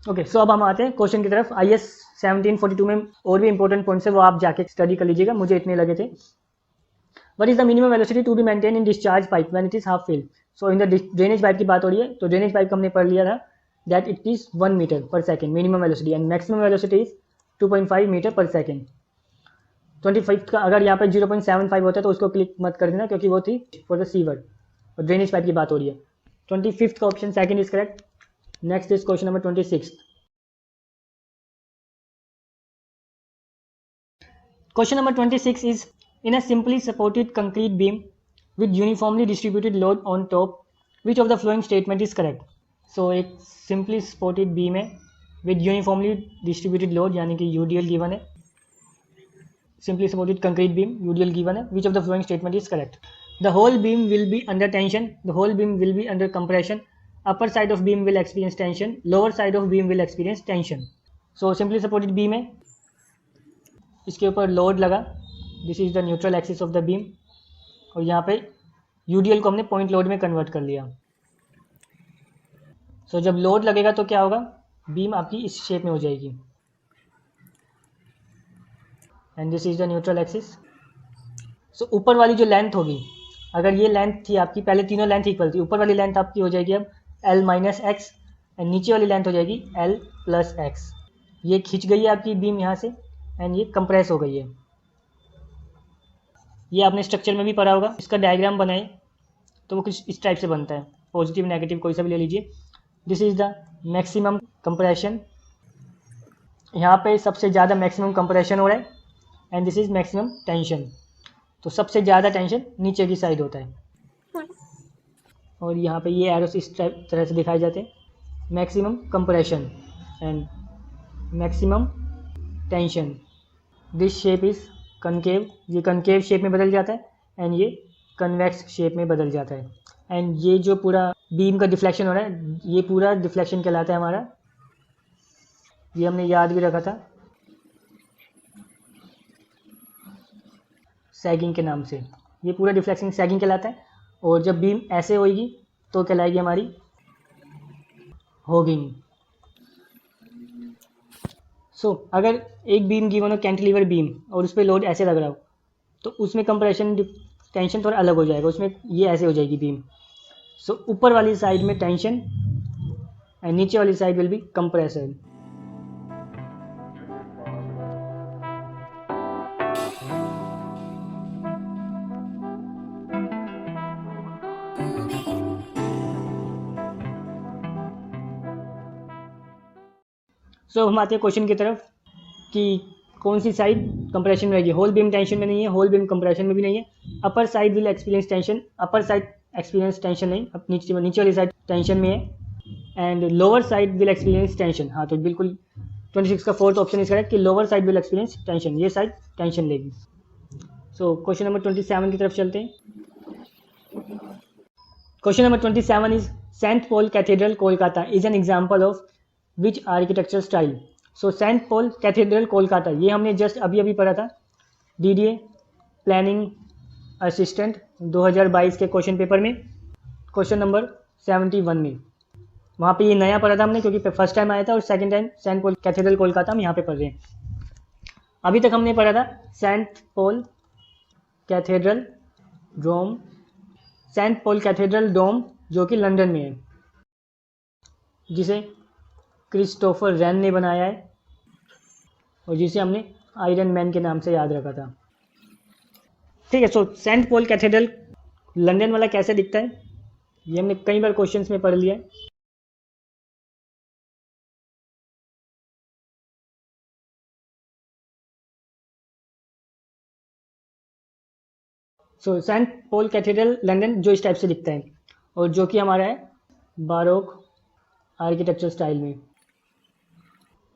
ओके, सो अब हम आते हैं क्वेश्चन की तरफ। IS 1742 में और भी इंपॉर्टेंट पॉइंट्स है, वो आप जाके स्टडी कर लीजिएगा, मुझे इतने लगे थे। What is the minimum velocity to be maintained in discharge pipe when it is half filled? So in the drainage pipe की बात हो रही है, तो drainage pipe का हमने पढ़ लिया था that it is 1 meter per second minimum velocity and maximum velocity is 2.5 meter per second। 25 का अगर यहाँ पे 0.75 होता है तो उसको क्लिक मत कर देना, क्योंकि वो थी फॉर द सीवर और ड्रेनेज पाइप की बात हो रही है। 25 का option second is correct. Next is question number 26। Question number 26 is in a simply supported concrete beam with uniformly distributed load on top, which of the following statement is correct? So एक simply supported beam है with uniformly distributed load यानी कि UDL given है, simply supported concrete beam UDL given है, which of the following statement is correct? The whole beam will be under tension, the whole beam will be under compression, upper side of beam will experience tension, lower side of beam will experience tension। So simply supported beam है, इसके ऊपर लोड लगा, this is the neutral axis of the beam, और यहाँ पे यूडीएल को हमने पॉइंट लोड में कन्वर्ट कर लिया। सो जब लोड लगेगा तो क्या होगा, बीम आपकी इस शेप में हो जाएगी and this is the neutral axis. So ऊपर वाली जो लेंथ होगी, अगर ये लेंथ थी आपकी, पहले तीनों लेंथ इक्वल थी, ऊपर वाली लेंथ आपकी हो जाएगी अब L माइनस एक्स एंड नीचे वाली लेंथ हो जाएगी L प्लस एक्स। ये खिंच गई है आपकी बीम यहाँ से एंड ये कंप्रेस हो गई है। ये आपने स्ट्रक्चर में भी पढ़ा होगा, इसका डायग्राम बनाए तो वो कुछ इस टाइप से बनता है, पॉजिटिव नेगेटिव कोई सा भी ले लीजिए। This is the maximum compression, यहाँ पे सबसे ज़्यादा मैक्सिमम कंप्रेशन हो रहा है and this is maximum tension. तो सबसे ज़्यादा टेंशन नीचे की साइड होता है और यहाँ पे ये एरोस इस तरह से दिखाए जाते हैं, maximum compression and maximum tension. This shape is concave, ये कनकेव शेप में बदल जाता है एंड ये कन्वेक्स शेप में बदल जाता है। एंड ये जो पूरा बीम का डिफ्लेक्शन हो रहा है, ये पूरा डिफ्लेक्शन कहलाता है हमारा, ये हमने याद भी रखा था सैगिंग के नाम से। ये पूरा डिफ्लेक्शन सैगिंग कहलाता है, और जब बीम ऐसे होएगी तो कहलाएगी हमारी होगिंग। सो अगर एक बीम गिवन हो कैंटिलीवर बीम और उस पर लोड ऐसे लग रहा हो तो उसमें कंप्रेशन टेंशन थोड़ा अलग हो जाएगा, उसमें ये ऐसे हो जाएगी बीम। सो ऊपर वाली साइड में टेंशन एंड नीचे वाली साइड विल बी कंप्रेशन। सो हम आते हैं क्वेश्चन की तरफ कि कौन सी साइड कंप्रेशन में रहेगी। होल बीम टेंशन में नहीं है, होल बीम कंप्रेशन में भी नहीं है। Upper side will experience tension, upper side experience tension नहीं, अब नीचे वाली साइड टेंशन में है। And lower side will experience tension, हाँ तो बिल्कुल 26 का फोर्थ ऑप्शन इज करेक्ट कि lower side will experience tension, ये साइड टेंशन लेगी। सो क्वेश्चन नंबर 27 की तरफ चलते हैं। Question number 27 is Saint Paul Cathedral Kolkata is an example of which architecture style. So Saint Paul Cathedral Kolkata, ये हमने जस्ट अभी अभी पढ़ा था DDA प्लानिंग असिस्टेंट 2022 के क्वेश्चन पेपर में, क्वेश्चन नंबर 71 में। वहाँ पे ये नया पढ़ा था हमने क्योंकि फर्स्ट टाइम आया था, और second time Saint Paul Cathedral Kolkata हम यहाँ पे पढ़ रहे हैं। अभी तक हमने पढ़ा था सेंट पॉल कैथेड्रल डोम, सेंट पॉल कैथेड्रल डोम जो कि लंदन में है, जिसे क्रिस्टोफर रैन ने बनाया है और जिसे हमने आयरन मैन के नाम से याद रखा था। ठीक है, so Saint Paul Cathedral London वाला कैसे दिखता है, ये हमने कई बार क्वेश्चंस में पढ़ लिया है। So Saint Paul Cathedral London जो इस टाइप से दिखता है, और जो कि हमारा है बारोक आर्किटेक्चर स्टाइल में।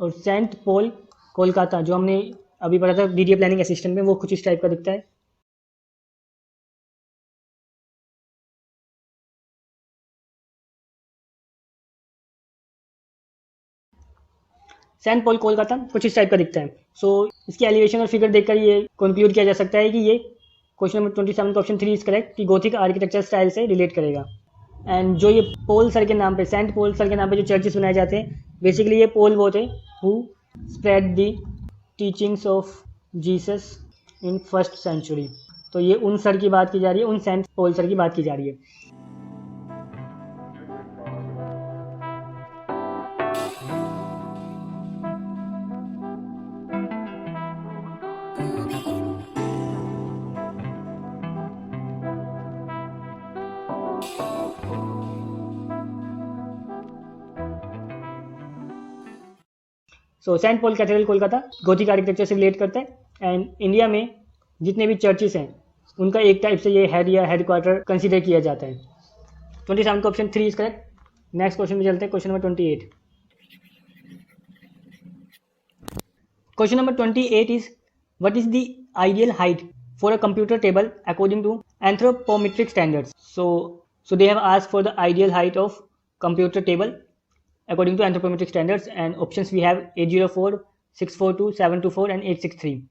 और सेंट पॉल कोलकाता जो हमने अभी पढ़ा था DDA प्लानिंग असिस्टेंट में, वो कुछ इस टाइप का दिखता है। सेंट पॉल कोलकाता कुछ इस टाइप का दिखता है। सो इसकी एलिवेशन और फिगर देखकर ये कंक्लूड किया जा सकता है कि ये क्वेश्चन नंबर 27 का ऑप्शन 3 इज करेक्ट कि गोथिक आर्किटेक्चर स्टाइल से रिलेट करेगा। एंड जो ये पॉल सर के नाम पे, सेंट पॉल सर के नाम पे जो चर्चेस बनाए जाते हैं, बेसिकली ये पोल वो थे who spread the teachings of Jesus in first century. तो ये उन सर की बात की जा रही है, उन सेंट पोल सर की बात की जा रही है। So Saint Paul Cathedral Kolkata Gothic architecture से रिलेट करता है। एंड इंडिया में जितने भी चर्चेस हैं उनका एक टाइप से ये हेड या हेड क्वार्टर कंसिडर किया जाता है। 27 का option 3 is correct. Next question में चलते हैं, question number 28। Question number 28 is what is the ideal height for a computer table according to anthropometric standards. So they have asked for the ideal height of computer table according to anthropometric standards, and options we have 804, 642, 724 and 863.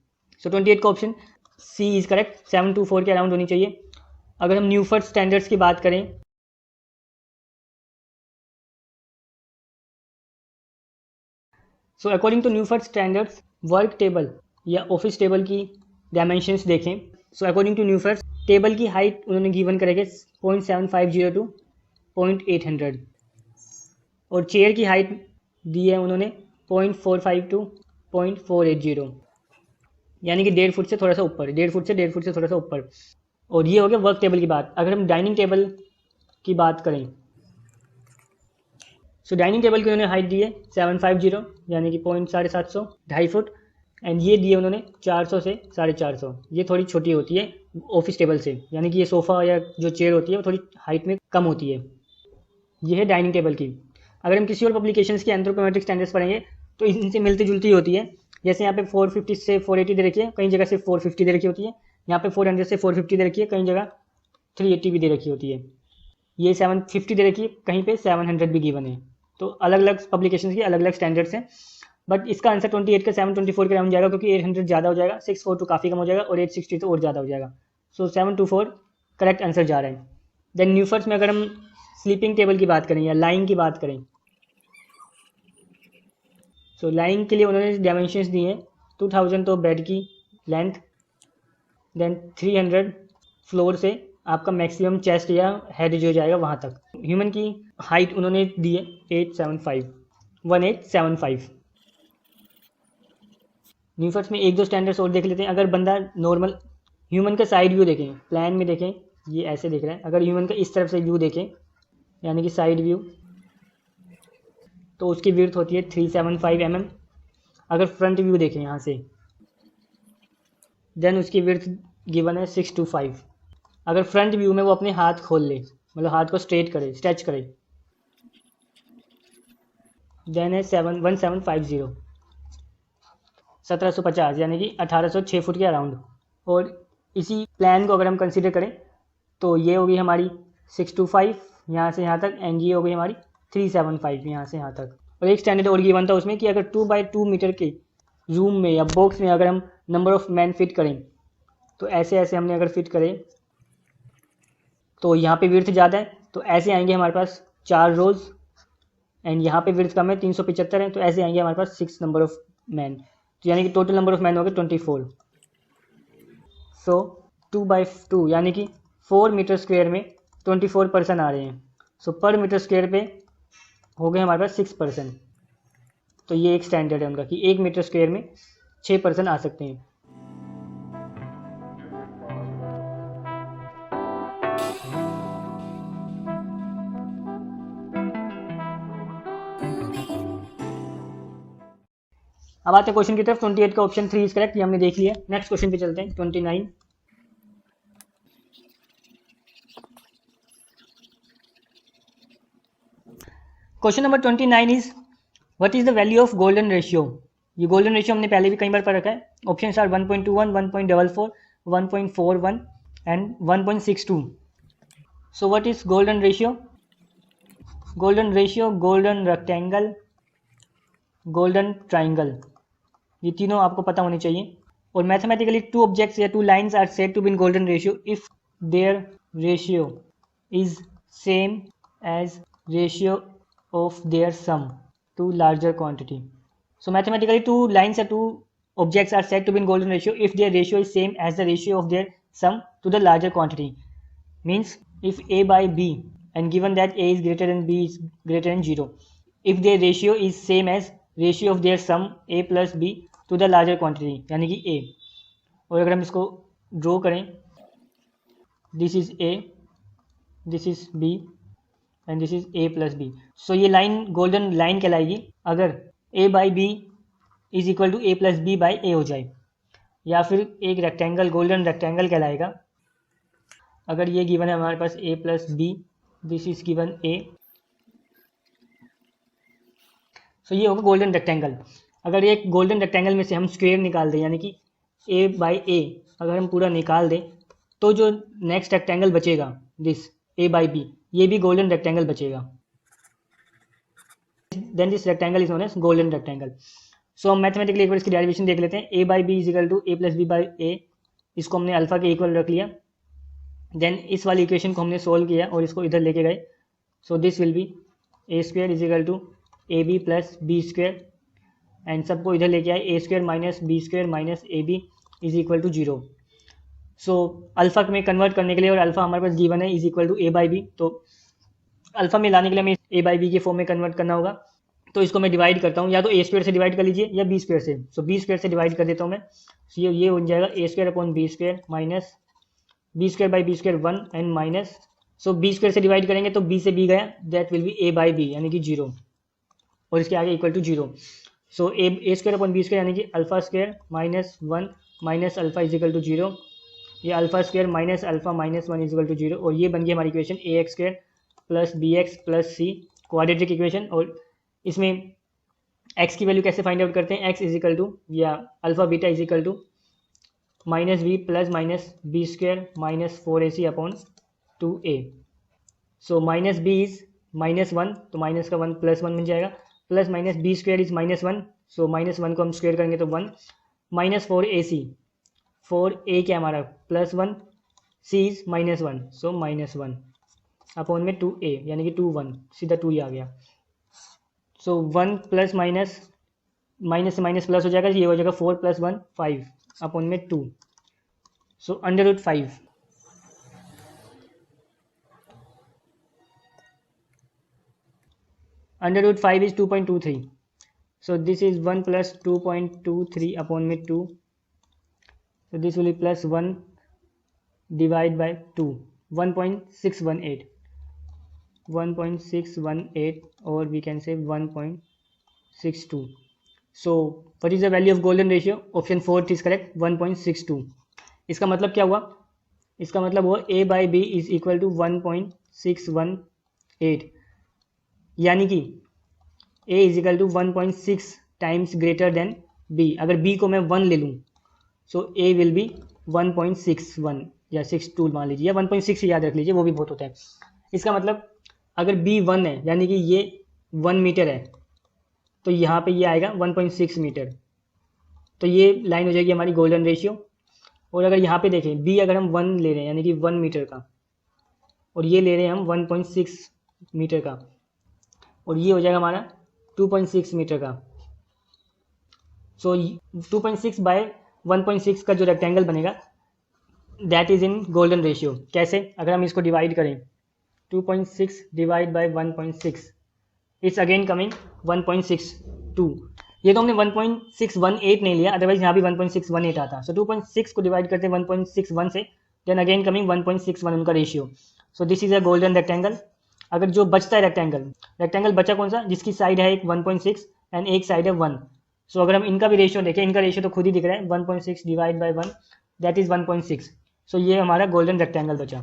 So 28 का ऑप्शन C is correct, 724 के अराउंड होनी चाहिए। अगर हम न्यूफर्ट स्टैंडर्ड्स की बात करें so according to Neufert standards work table या ऑफिस टेबल की डायमेंशंस देखें। So according to Neufert table की हाइट उन्होंने गिवन करेंगे 0.750 टू 0.800 और चेयर की हाइट दी है उन्होंने 0.45 टू 0.480, यानी कि 1.5 फुट से थोड़ा सा ऊपर, 1.5 फुट से थोड़ा सा ऊपर। और ये हो गया वर्क टेबल की बात। अगर हम डाइनिंग टेबल की बात करें सो डाइनिंग टेबल की उन्होंने हाइट दी है 750 यानी कि 750, 2.5 फुट। एंड ये दिए उन्होंने 400 से 450, ये थोड़ी छोटी होती है ऑफिस टेबल से, यानी कि ये सोफ़ा या जो चेयर होती है वो थोड़ी हाइट में कम होती है। ये है डाइनिंग टेबल की। अगर हम किसी और पब्लिकेशंस के एंथ्रोपोमेट्रिक स्टैंडर्ड्स पढ़ेंगे तो इनसे मिलती जुलती होती है। जैसे यहाँ पे 450 से 480 दे रखी है, कई जगह से 450 दे रखी होती है। यहाँ पे 400 से 450 दे रखी है, कई जगह 380 भी दे रखी होती है। ये 750 दे रखी है, कहीं पे 700 भी गिवन है। तो अलग अलग पब्लिकेशंस के अलग अलग स्टैंडर्ड्स हैं। बट इसका आंसर 28 का 724 के राउंड जाएगा, क्योंकि 800 ज़्यादा हो जाएगा, 642 काफ़ी कम हो जाएगा और 860 तो और ज़्यादा हो जाएगा। सो 724 करेक्ट आंसर जा रहा है। देन न्यूफर्ट्स में अगर हम स्लीपिंग टेबल की बात करें या लाइंग की बात करें सो लाइंग के लिए उन्होंने डायमेंशंस दिए हैं 2000 तो बेड की लेंथ, देन 300 फ्लोर से आपका मैक्सिमम चेस्ट या हेड जो जाएगा वहाँ तक। ह्यूमन की हाइट उन्होंने दी है 1875। न्यूफर्ट्स में एक दो स्टैंडर्ड्स और देख लेते हैं। अगर बंदा नॉर्मल ह्यूमन का साइड व्यू देखें, प्लान में देखें, ये ऐसे दिख रहा है। अगर ह्यूमन का इस तरफ से व्यू देखें यानी कि साइड व्यू, तो उसकी विड्थ होती है 375 mm। अगर फ्रंट व्यू देखें यहाँ से देन उसकी विड्थ गिवन है 625। अगर फ्रंट व्यू में वो अपने हाथ खोल ले, मतलब हाथ को स्ट्रेट करे, स्ट्रेच करे, देन है 1750 1750 यानी कि 1806 फुट के अराउंड। और इसी प्लान को अगर हम कंसीडर करें तो ये होगी हमारी 625 यहाँ से यहाँ तक, एंड ये हो गई हमारी 375 यहाँ से यहाँ तक। और एक स्टैंडर्ड और गिवन था उसमें कि अगर 2x2 मीटर के रूम में या बॉक्स में अगर हम नंबर ऑफ मैन फिट करें तो ऐसे ऐसे हमने अगर फिट करें तो यहाँ पे विड्थ ज़्यादा है, तो ऐसे आएंगे हमारे पास 4 रोज, एंड यहाँ पे विड्थ कम है 375 है, तो ऐसे आएंगे हमारे पास 6 नंबर ऑफ मैन। तो यानी कि टोटल नंबर ऑफ मैन हो गए 24। सो 2x2 यानी कि 4 मीटर स्क्वायर में 24 पर्सन आ रहे हैं। सो पर मीटर स्क्वायर पे हो गए हमारे पास 6 पर्सन। तो ये एक स्टैंडर्ड है उनका कि 1 मीटर स्क्वायर में 6 पर्सन आ सकते हैं। अब आते हैं क्वेश्चन की तरफ। 28 का ऑप्शन 3 इज करेक्ट, ये हमने देख लिया। नेक्स्ट क्वेश्चन पे चलते हैं 29। Question number 29 is what is the value of golden ratio. ये गोल्डन रेशियो हमने पहले भी कई बार पढ़ रखा है। Option are 1.21, 1.44, 1.41 and 1.62। So what is golden ratio? Golden ratio, golden rectangle, golden triangle, ये तीनों आपको पता होने चाहिए। और मैथमेटिकली 2 ऑब्जेक्ट्स या 2 lines are said to be in golden ratio if their ratio is same as ratio of their sum. to larger quantity. So mathematically, two lines or two objects are said to be in golden ratio if their ratio is same as the ratio of their sum to the larger quantity. Means if A by B and given that A is greater than B is greater than 0, if their ratio is same as ratio of their sum A plus B to the larger quantity यानी कि A. और अगर हम इसको ड्रॉ करें, this is A, this is B and this is A plus B. So ये लाइन गोल्डन लाइन कहलाएगी अगर A by B is equal to A plus B by A हो जाए, या फिर एक रेक्टेंगल गोल्डन रेक्टेंगल कहलाएगा अगर ये गिवन है हमारे पास A plus B, this is given A. सो ये होगा गोल्डन रेक्टेंगल. अगर ये गोल्डन रेक्टेंगल में से हम स्क्वायर निकाल दें यानी कि A बाई A अगर हम पूरा निकाल दें तो जो नेक्स्ट रेक्टेंगल बचेगा दिस A बाई B, ये भी गोल्डन रेक्टेंगल बचेगा. Then this rectangle is known as golden rectangle. So हम मैथमेटिकली एक बार इसकी डेरिवेशन देख लेते हैं. A by B is equal to A plus B by A, इसको हमने अल्फा के इक्वल रख लिया. देन इस वाली इक्वेशन को हमने सोल्व किया और इसको इधर लेके गए. So this will be A square is equal to A B plus B square and सबको इधर लेके आए A square minus B square minus A B is equal to 0. So alpha में कन्वर्ट करने के लिए और अल्फा हमारे पास गिवन है is equal to A by B, तो अल्फा में लाने के लिए हमें A बाई बी के फॉर्म में कन्वर्ट करना होगा. तो इसको मैं डिवाइड करता हूँ, या तो A स्क्वायर से डिवाइड कर लीजिए या B स्क्वायर से. सो B स्क्वायर से डिवाइड कर देता हूँ मैं. सो ये बन जाएगा A square upon B square minus B square by B square 1 and minus. So B square से डिवाइड करेंगे तो B से B गया, that will be A by B यानी कि 0 और इसके आगे equal to 0. So A square upon B square यानी कि alpha square minus 1 minus alpha is equal to 0. ये alpha square minus alpha minus 1 is equal to 0 और ये बन गई हमारी equation a x square plus b x plus c quadratic equation. और इसमें एक्स की वैल्यू कैसे फाइंड आउट करते हैं, एक्स इज इक्वल टू या alpha beta is equal to minus B plus minus B square minus 4ac upon 2a. So minus B is minus 1 तो माइनस का 1 प्लस 1 बन जाएगा, plus minus B square is minus 1, so minus 1 को हम स्क्वायर करेंगे तो 1 माइनस 4ac, 4a क्या हमारा plus 1, c is minus 1 so minus 1 upon में 2a यानी कि 2 1 सीधा 2 ही आ गया. सो 1 प्लस माइनस माइनस से माइनस प्लस हो जाएगा, ये हो जाएगा 4 प्लस 1 5 अपॉन में 2. So under root 5 under root 5 is 2.23. So this is 1 plus 2.23 upon में 2. So this will be plus 1 divide by 2, 1.618, 1.618 or we can say 1.62. So what is the value of golden ratio? Option 4 is correct, 1.62. इसका मतलब क्या हुआ? इसका मतलब हुआ A by B is equal to 1.618 यानी कि A is equal to 1.6 times greater than B. अगर B को मैं 1 ले लूँ सो A विल बी 1.61 या 62 मान लीजिए, या 1.6 याद रख लीजिए, वो भी बहुत होता है. इसका मतलब अगर B 1 है यानी कि ये 1 मीटर है तो यहाँ पे ये आएगा 1.6 मीटर, तो ये लाइन हो जाएगी हमारी गोल्डन रेशियो. और अगर यहाँ पे देखें B अगर हम 1 ले रहे हैं यानी कि 1 मीटर का और ये ले रहे हैं हम 1.6 मीटर का और ये हो जाएगा हमारा 2.6 मीटर का. सो 2.6 बाय 1.6 का जो रेक्टेंगल बनेगा that is in golden ratio. कैसे? अगर हम इसको डिवाइड करें 2.6 divide by 1.6 it's again coming 1.62. ये तो हमने 1.618 नहीं लिया, अदरवाइज यहाँ भी 1.618 आता. सो 2.6 को डिवाइड करते हैं 1.61 से, देन अगेन कमिंग 1.61 उनका ratio. So this is a golden rectangle. अगर जो बचता है रेक्टेंगल बचा कौन सा, जिसकी साइड है एक 1.6 एंड एक साइड है 1. सो अगर हम इनका भी रेशियो देखें, इनका रेशियो तो खुद ही दिख रहा है 1.6 डिवाइड बाय 1 दैट इज 1.6. सो ये हमारा गोल्डन रेक्टेंगल बचा.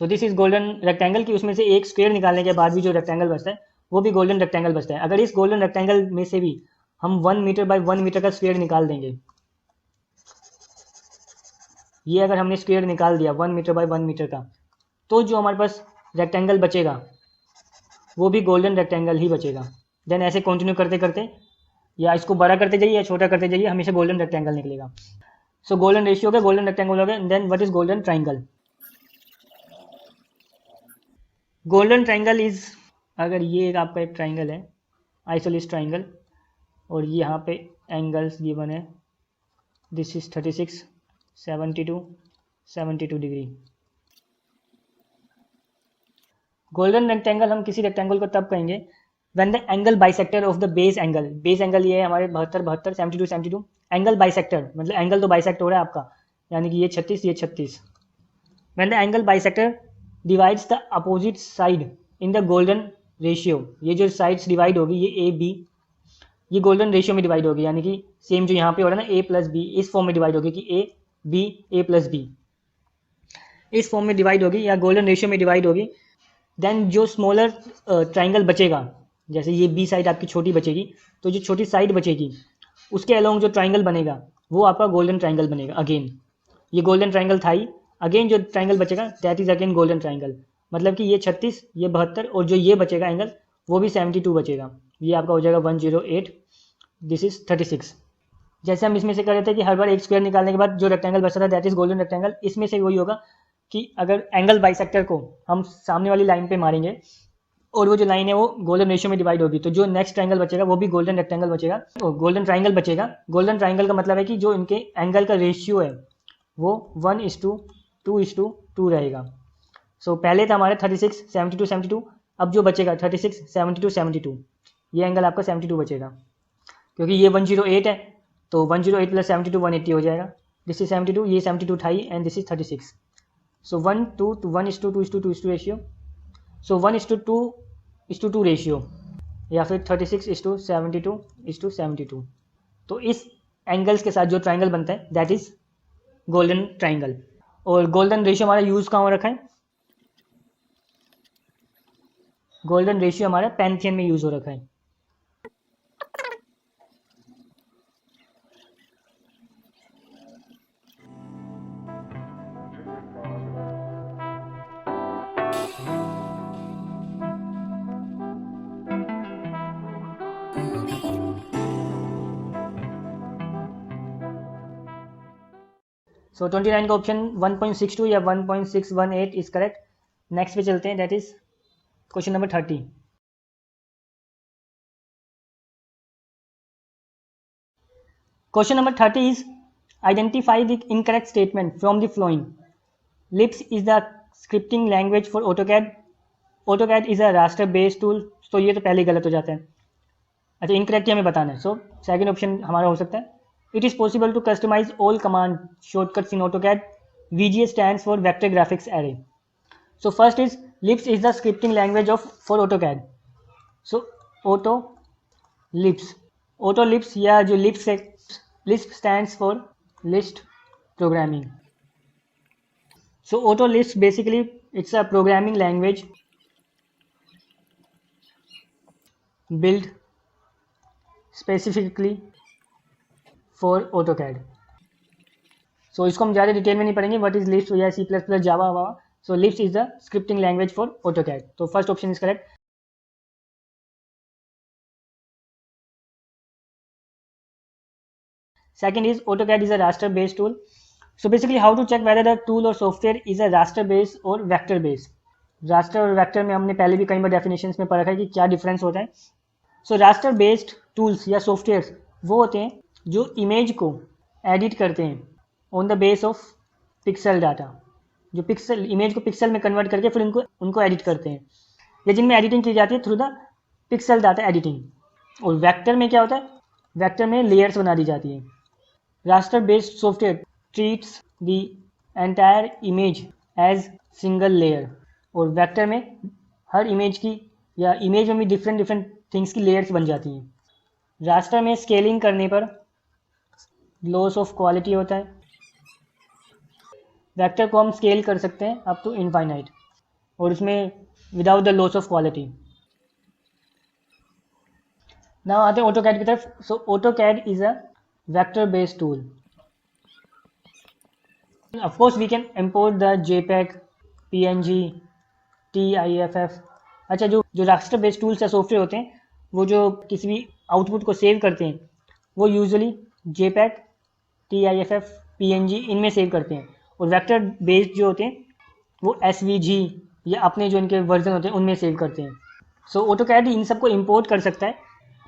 So this is golden rectangle की उसमें से एक स्क्वायर निकालने के बाद भी जो रेक्टेंगल बचता है वो भी गोल्डन रेक्टेंगल बचता है. अगर इस गोल्डन रेक्टेंगल में से भी हम 1 मीटर बाय 1 मीटर का स्क्वायर निकाल देंगे, ये अगर हमने स्क्वायर निकाल दिया 1 मीटर बाय 1 मीटर का, तो जो हमारे पास रेक्टेंगल बचेगा वो भी गोल्डन रेक्टेंगल ही बचेगा. देन ऐसे कंटिन्यू करते करते या इसको बड़ा करते जाइए या छोटा करते जाइए, हमेशा गोल्डन रेक्टेंगल निकलेगा. सो गोल्डन रेशियो हो गया, गोल्डन रेक्टेंगल हो गया. Then what is golden triangle? Golden triangle is, अगर ये एक आपका एक ट्राइंगल है आइसोलिस ट्राइंगल, और ये यहाँ पे एंगल्स गिवन है, this is 36, 72, 72 degree. Golden rectangle हम किसी रेक्टेंगल को तब कहेंगे when the angle bisector of the base angle, base angle ये है हमारे 72, 72, 72, 72, एंगल बाइसेक्टर मतलब एंगल तो बाइसेक्ट हो रहा है आपका, यानी कि ये 36, ये 36। When the angle bisector divides the opposite side in the golden ratio, ये जो साइड्स डिवाइड होगी ये ए बी, ये गोल्डन रेशियो में डिवाइड होगी, यानी कि सेम जो यहाँ पे हो रहा है ना ए प्लस बी, इस फॉर्म में डिवाइड होगी कि A B A plus B, इस फॉर्म में डिवाइड होगी या गोल्डन रेशियो में डिवाइड होगी। देन जो स्मॉलर ट्राइंगल बचेगा, जैसे ये बी साइड आपकी छोटी बचेगी, तो जो छोटी साइड बचेगी उसके अलोंग जो ट्राइंगल बनेगा वो आपका गोल्डन ट्राइंगल बनेगा। अगेन ये गोल्डन ट्राइंगल था ही, अगेन जो ट्राइंगल बचेगा that is again golden triangle, मतलब कि ये 36, ये 72, और जो ये बचेगा एंगल वो भी 72 बचेगा, ये आपका हो जाएगा 108, दिस इज 36। जैसे हम इसमें से कर रहे थे कि हर बार एक स्क्वायर निकालने के बाद जो रेक्टेंगल बचता था दैट इज गोल्डन रेक्टेंगल, इसमें से वही होगा कि अगर एंगल बाइसेक्टर को हम सामने वाली लाइन पे मारेंगे और वो जो लाइन है वो गोल्डन रेशियो में डिवाइड होगी, तो जो नेक्स्ट ट्राइंगल बचेगा वो भी गोल्डन रेक्टेंगल बचेगा, गोल्डन ट्राइंगल बचेगा। गोल्डन ट्राइंगल का मतलब है कि जो इनके एंगल का रेशियो है वो 1:2:2 रहेगा। सो पहले था हमारे 36, 72, 72, अब जो बचेगा 36, 72, 72, ये एंगल आपका 72 बचेगा, क्योंकि ये 108 है तो 108 प्लस 72 180 हो जाएगा, दिस इज 72, ये 72 था ही, and this is 36। So 1:2:2:2 ratio, so 1:2:2 ratio, या फिर 36:72:72। तो इस एंगल्स के साथ जो ट्राइंगल बनता है दैट इज गोल्डन ट्राइंगल। और गोल्डन रेशियो हमारा यूज कहाँ हो रखा है, गोल्डन रेशियो हमारा पैंथियन में यूज हो रखा है। सो 29 का ऑप्शन 1.62 या 1.618 इज करेक्ट। नेक्स्ट पे चलते हैं, that is question number 30। Question number 30 is identify the incorrect statement from the flowing. Lips is the scripting language for AutoCAD, AutoCAD is a raster based tool, तो ये तो पहले गलत हो जाता है। अच्छा, इनकरेक्ट हमें बताना है, सो सेकंड ऑप्शन हमारा हो सकता है it is possible to customize all command shortcuts in AutoCAD, VGA stands for vector graphics array. So first is Lisp is the scripting language of for AutoCAD. So auto Lisp या जो Lisp है, Lisp stands for list programming. So auto Lisp basically it's a programming language built specifically for AutoCAD. सो इसको हम ज़्यादा डिटेल में नहीं पढ़ेंगे, व्हाट इज लिस्प या C++, जावा वावा। So Lisp is the scripting language for AutoCAD, तो first option is correct. Second is AutoCAD is a raster based tool. So basically how to check whether the tool और software is a raster based और वेक्टर बेस्ड। रास्टर और वेक्टर में हमने पहले भी कई बार डेफिनेशंस में पढ़ा है कि क्या डिफरेंस होता है। सो रास्टर बेस्ड टूल्स या सॉफ्टवेयर वो होते हैं जो इमेज को एडिट करते हैं on the base of pixel data, जो पिक्सल इमेज को पिक्सल में कन्वर्ट करके फिर उनको एडिट करते हैं, या जिनमें एडिटिंग की जाती है through the pixel data editing. और वेक्टर में क्या होता है, वेक्टर में लेयर्स बना दी जाती है। Raster based software treats the entire image as single layer, और वेक्टर में हर इमेज की या इमेज में भी डिफरेंट डिफरेंट थिंग्स की लेयर्स बन जाती हैं। रास्टर में स्केलिंग करने पर लॉस ऑफ क्वालिटी होता है, वेक्टर को हम स्केल कर सकते हैं अप टू इनफाइनाइट, और उसमें without the loss of quality. Now आते हैं ऑटोकैड की तरफ। So AutoCAD is a vector based tool. Of course we can import the JPEG, PNG, TIFF। अच्छा, जो रास्टर बेस्ड टूल्स या सॉफ्टवेयर होते हैं वो जो किसी भी आउटपुट को सेव करते हैं वो यूजुअली JPEG, TIFF, PNG इनमें सेव करते हैं, और वेक्टर बेस्ड जो होते हैं वो SVG या अपने जो इनके वर्जन होते हैं उनमें सेव करते हैं। सो ऑटोकैड इन सबको इंपोर्ट कर सकता है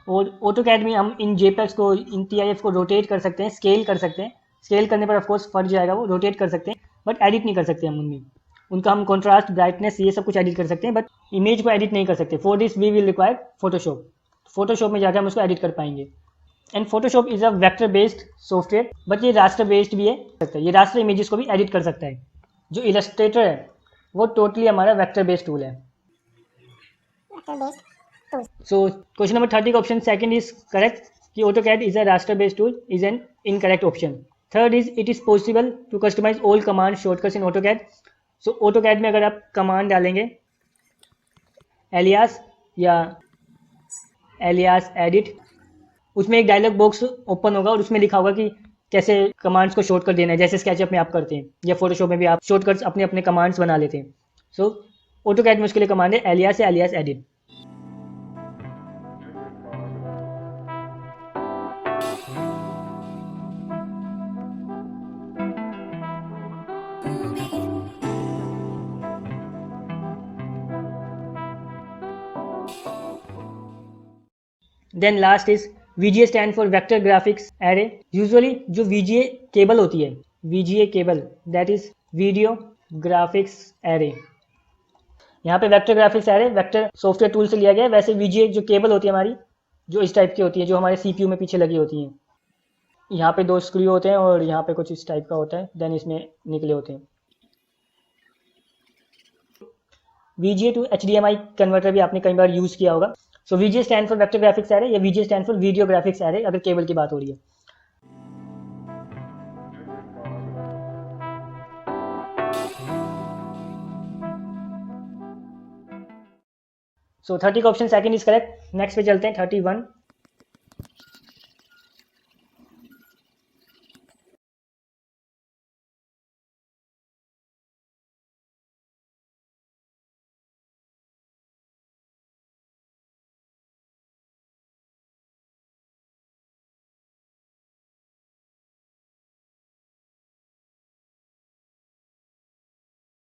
और ऑटोकैड में हम इन जेपेक्स को, इन टीआईएफ को रोटेट कर सकते हैं, स्केल कर सकते हैं। स्केल करने पर ऑफकोर्स फट जाएगा, वो रोटेट कर सकते हैं, बट एडिट नहीं कर सकते हम उनमें। उनका हम कॉन्ट्रास्ट, ब्राइटनेस, ये सब कुछ एडिट कर सकते हैं, बट इमेज को एडिट नहीं कर सकते। For this we will require Photoshop. Photoshop में जाकर हम उसको एडिट कर पाएंगे। And Photoshop is a vector based software, but ये रास्टर बेस्ड भी है। ये रास्टर इमेजेस को भी एडिट कर सकता है। जो इलस्ट्रेटर है वो टोटली हमारा वेक्टर बेस्ड टूल है। सो क्वेश्चन नंबर 30 का ऑप्शन सेकंड इज करेक्ट कि AutoCAD is a raster based tool is an incorrect option. Third is it is possible to customize all command shortcuts in AutoCAD। So AutoCAD में अगर आप कमांड डालेंगे एलियास या एलियास एडिट, उसमें एक डायलॉग बॉक्स ओपन होगा और उसमें लिखा होगा कि कैसे कमांड्स को शॉर्टकट देना है, जैसे स्केचअप में आप करते हैं या फोटोशॉप में भी आप शॉर्टकट्स अपने अपने कमांड्स बना लेते हैं। सो AutoCAD में उसके लिए कमांड है एलियास या alias edit. Then last is VGA stand for vector graphics array. Usually जो VGA केबल होती है, VGA cable, that is video graphics array. यहाँ पे vector graphics array vector software tool से लिया गया है। वैसे VGA जो केबल होती है हमारी, जो इस टाइप की होती है, जो हमारे CPU में पीछे लगी होती है। यहाँ पे 2 स्क्रू होते हैं और यहाँ पे कुछ इस टाइप का होता है, देन इसमें निकले होते हैं। VGA टू HDMI कन्वर्टर भी आपने कई बार यूज़ किया होगा। सो VGA stand for vector graphics array या VGA stand for video graphics array, अगर केबल की बात हो रही है। सो 30 का option second is correct. Next पे चलते हैं 31।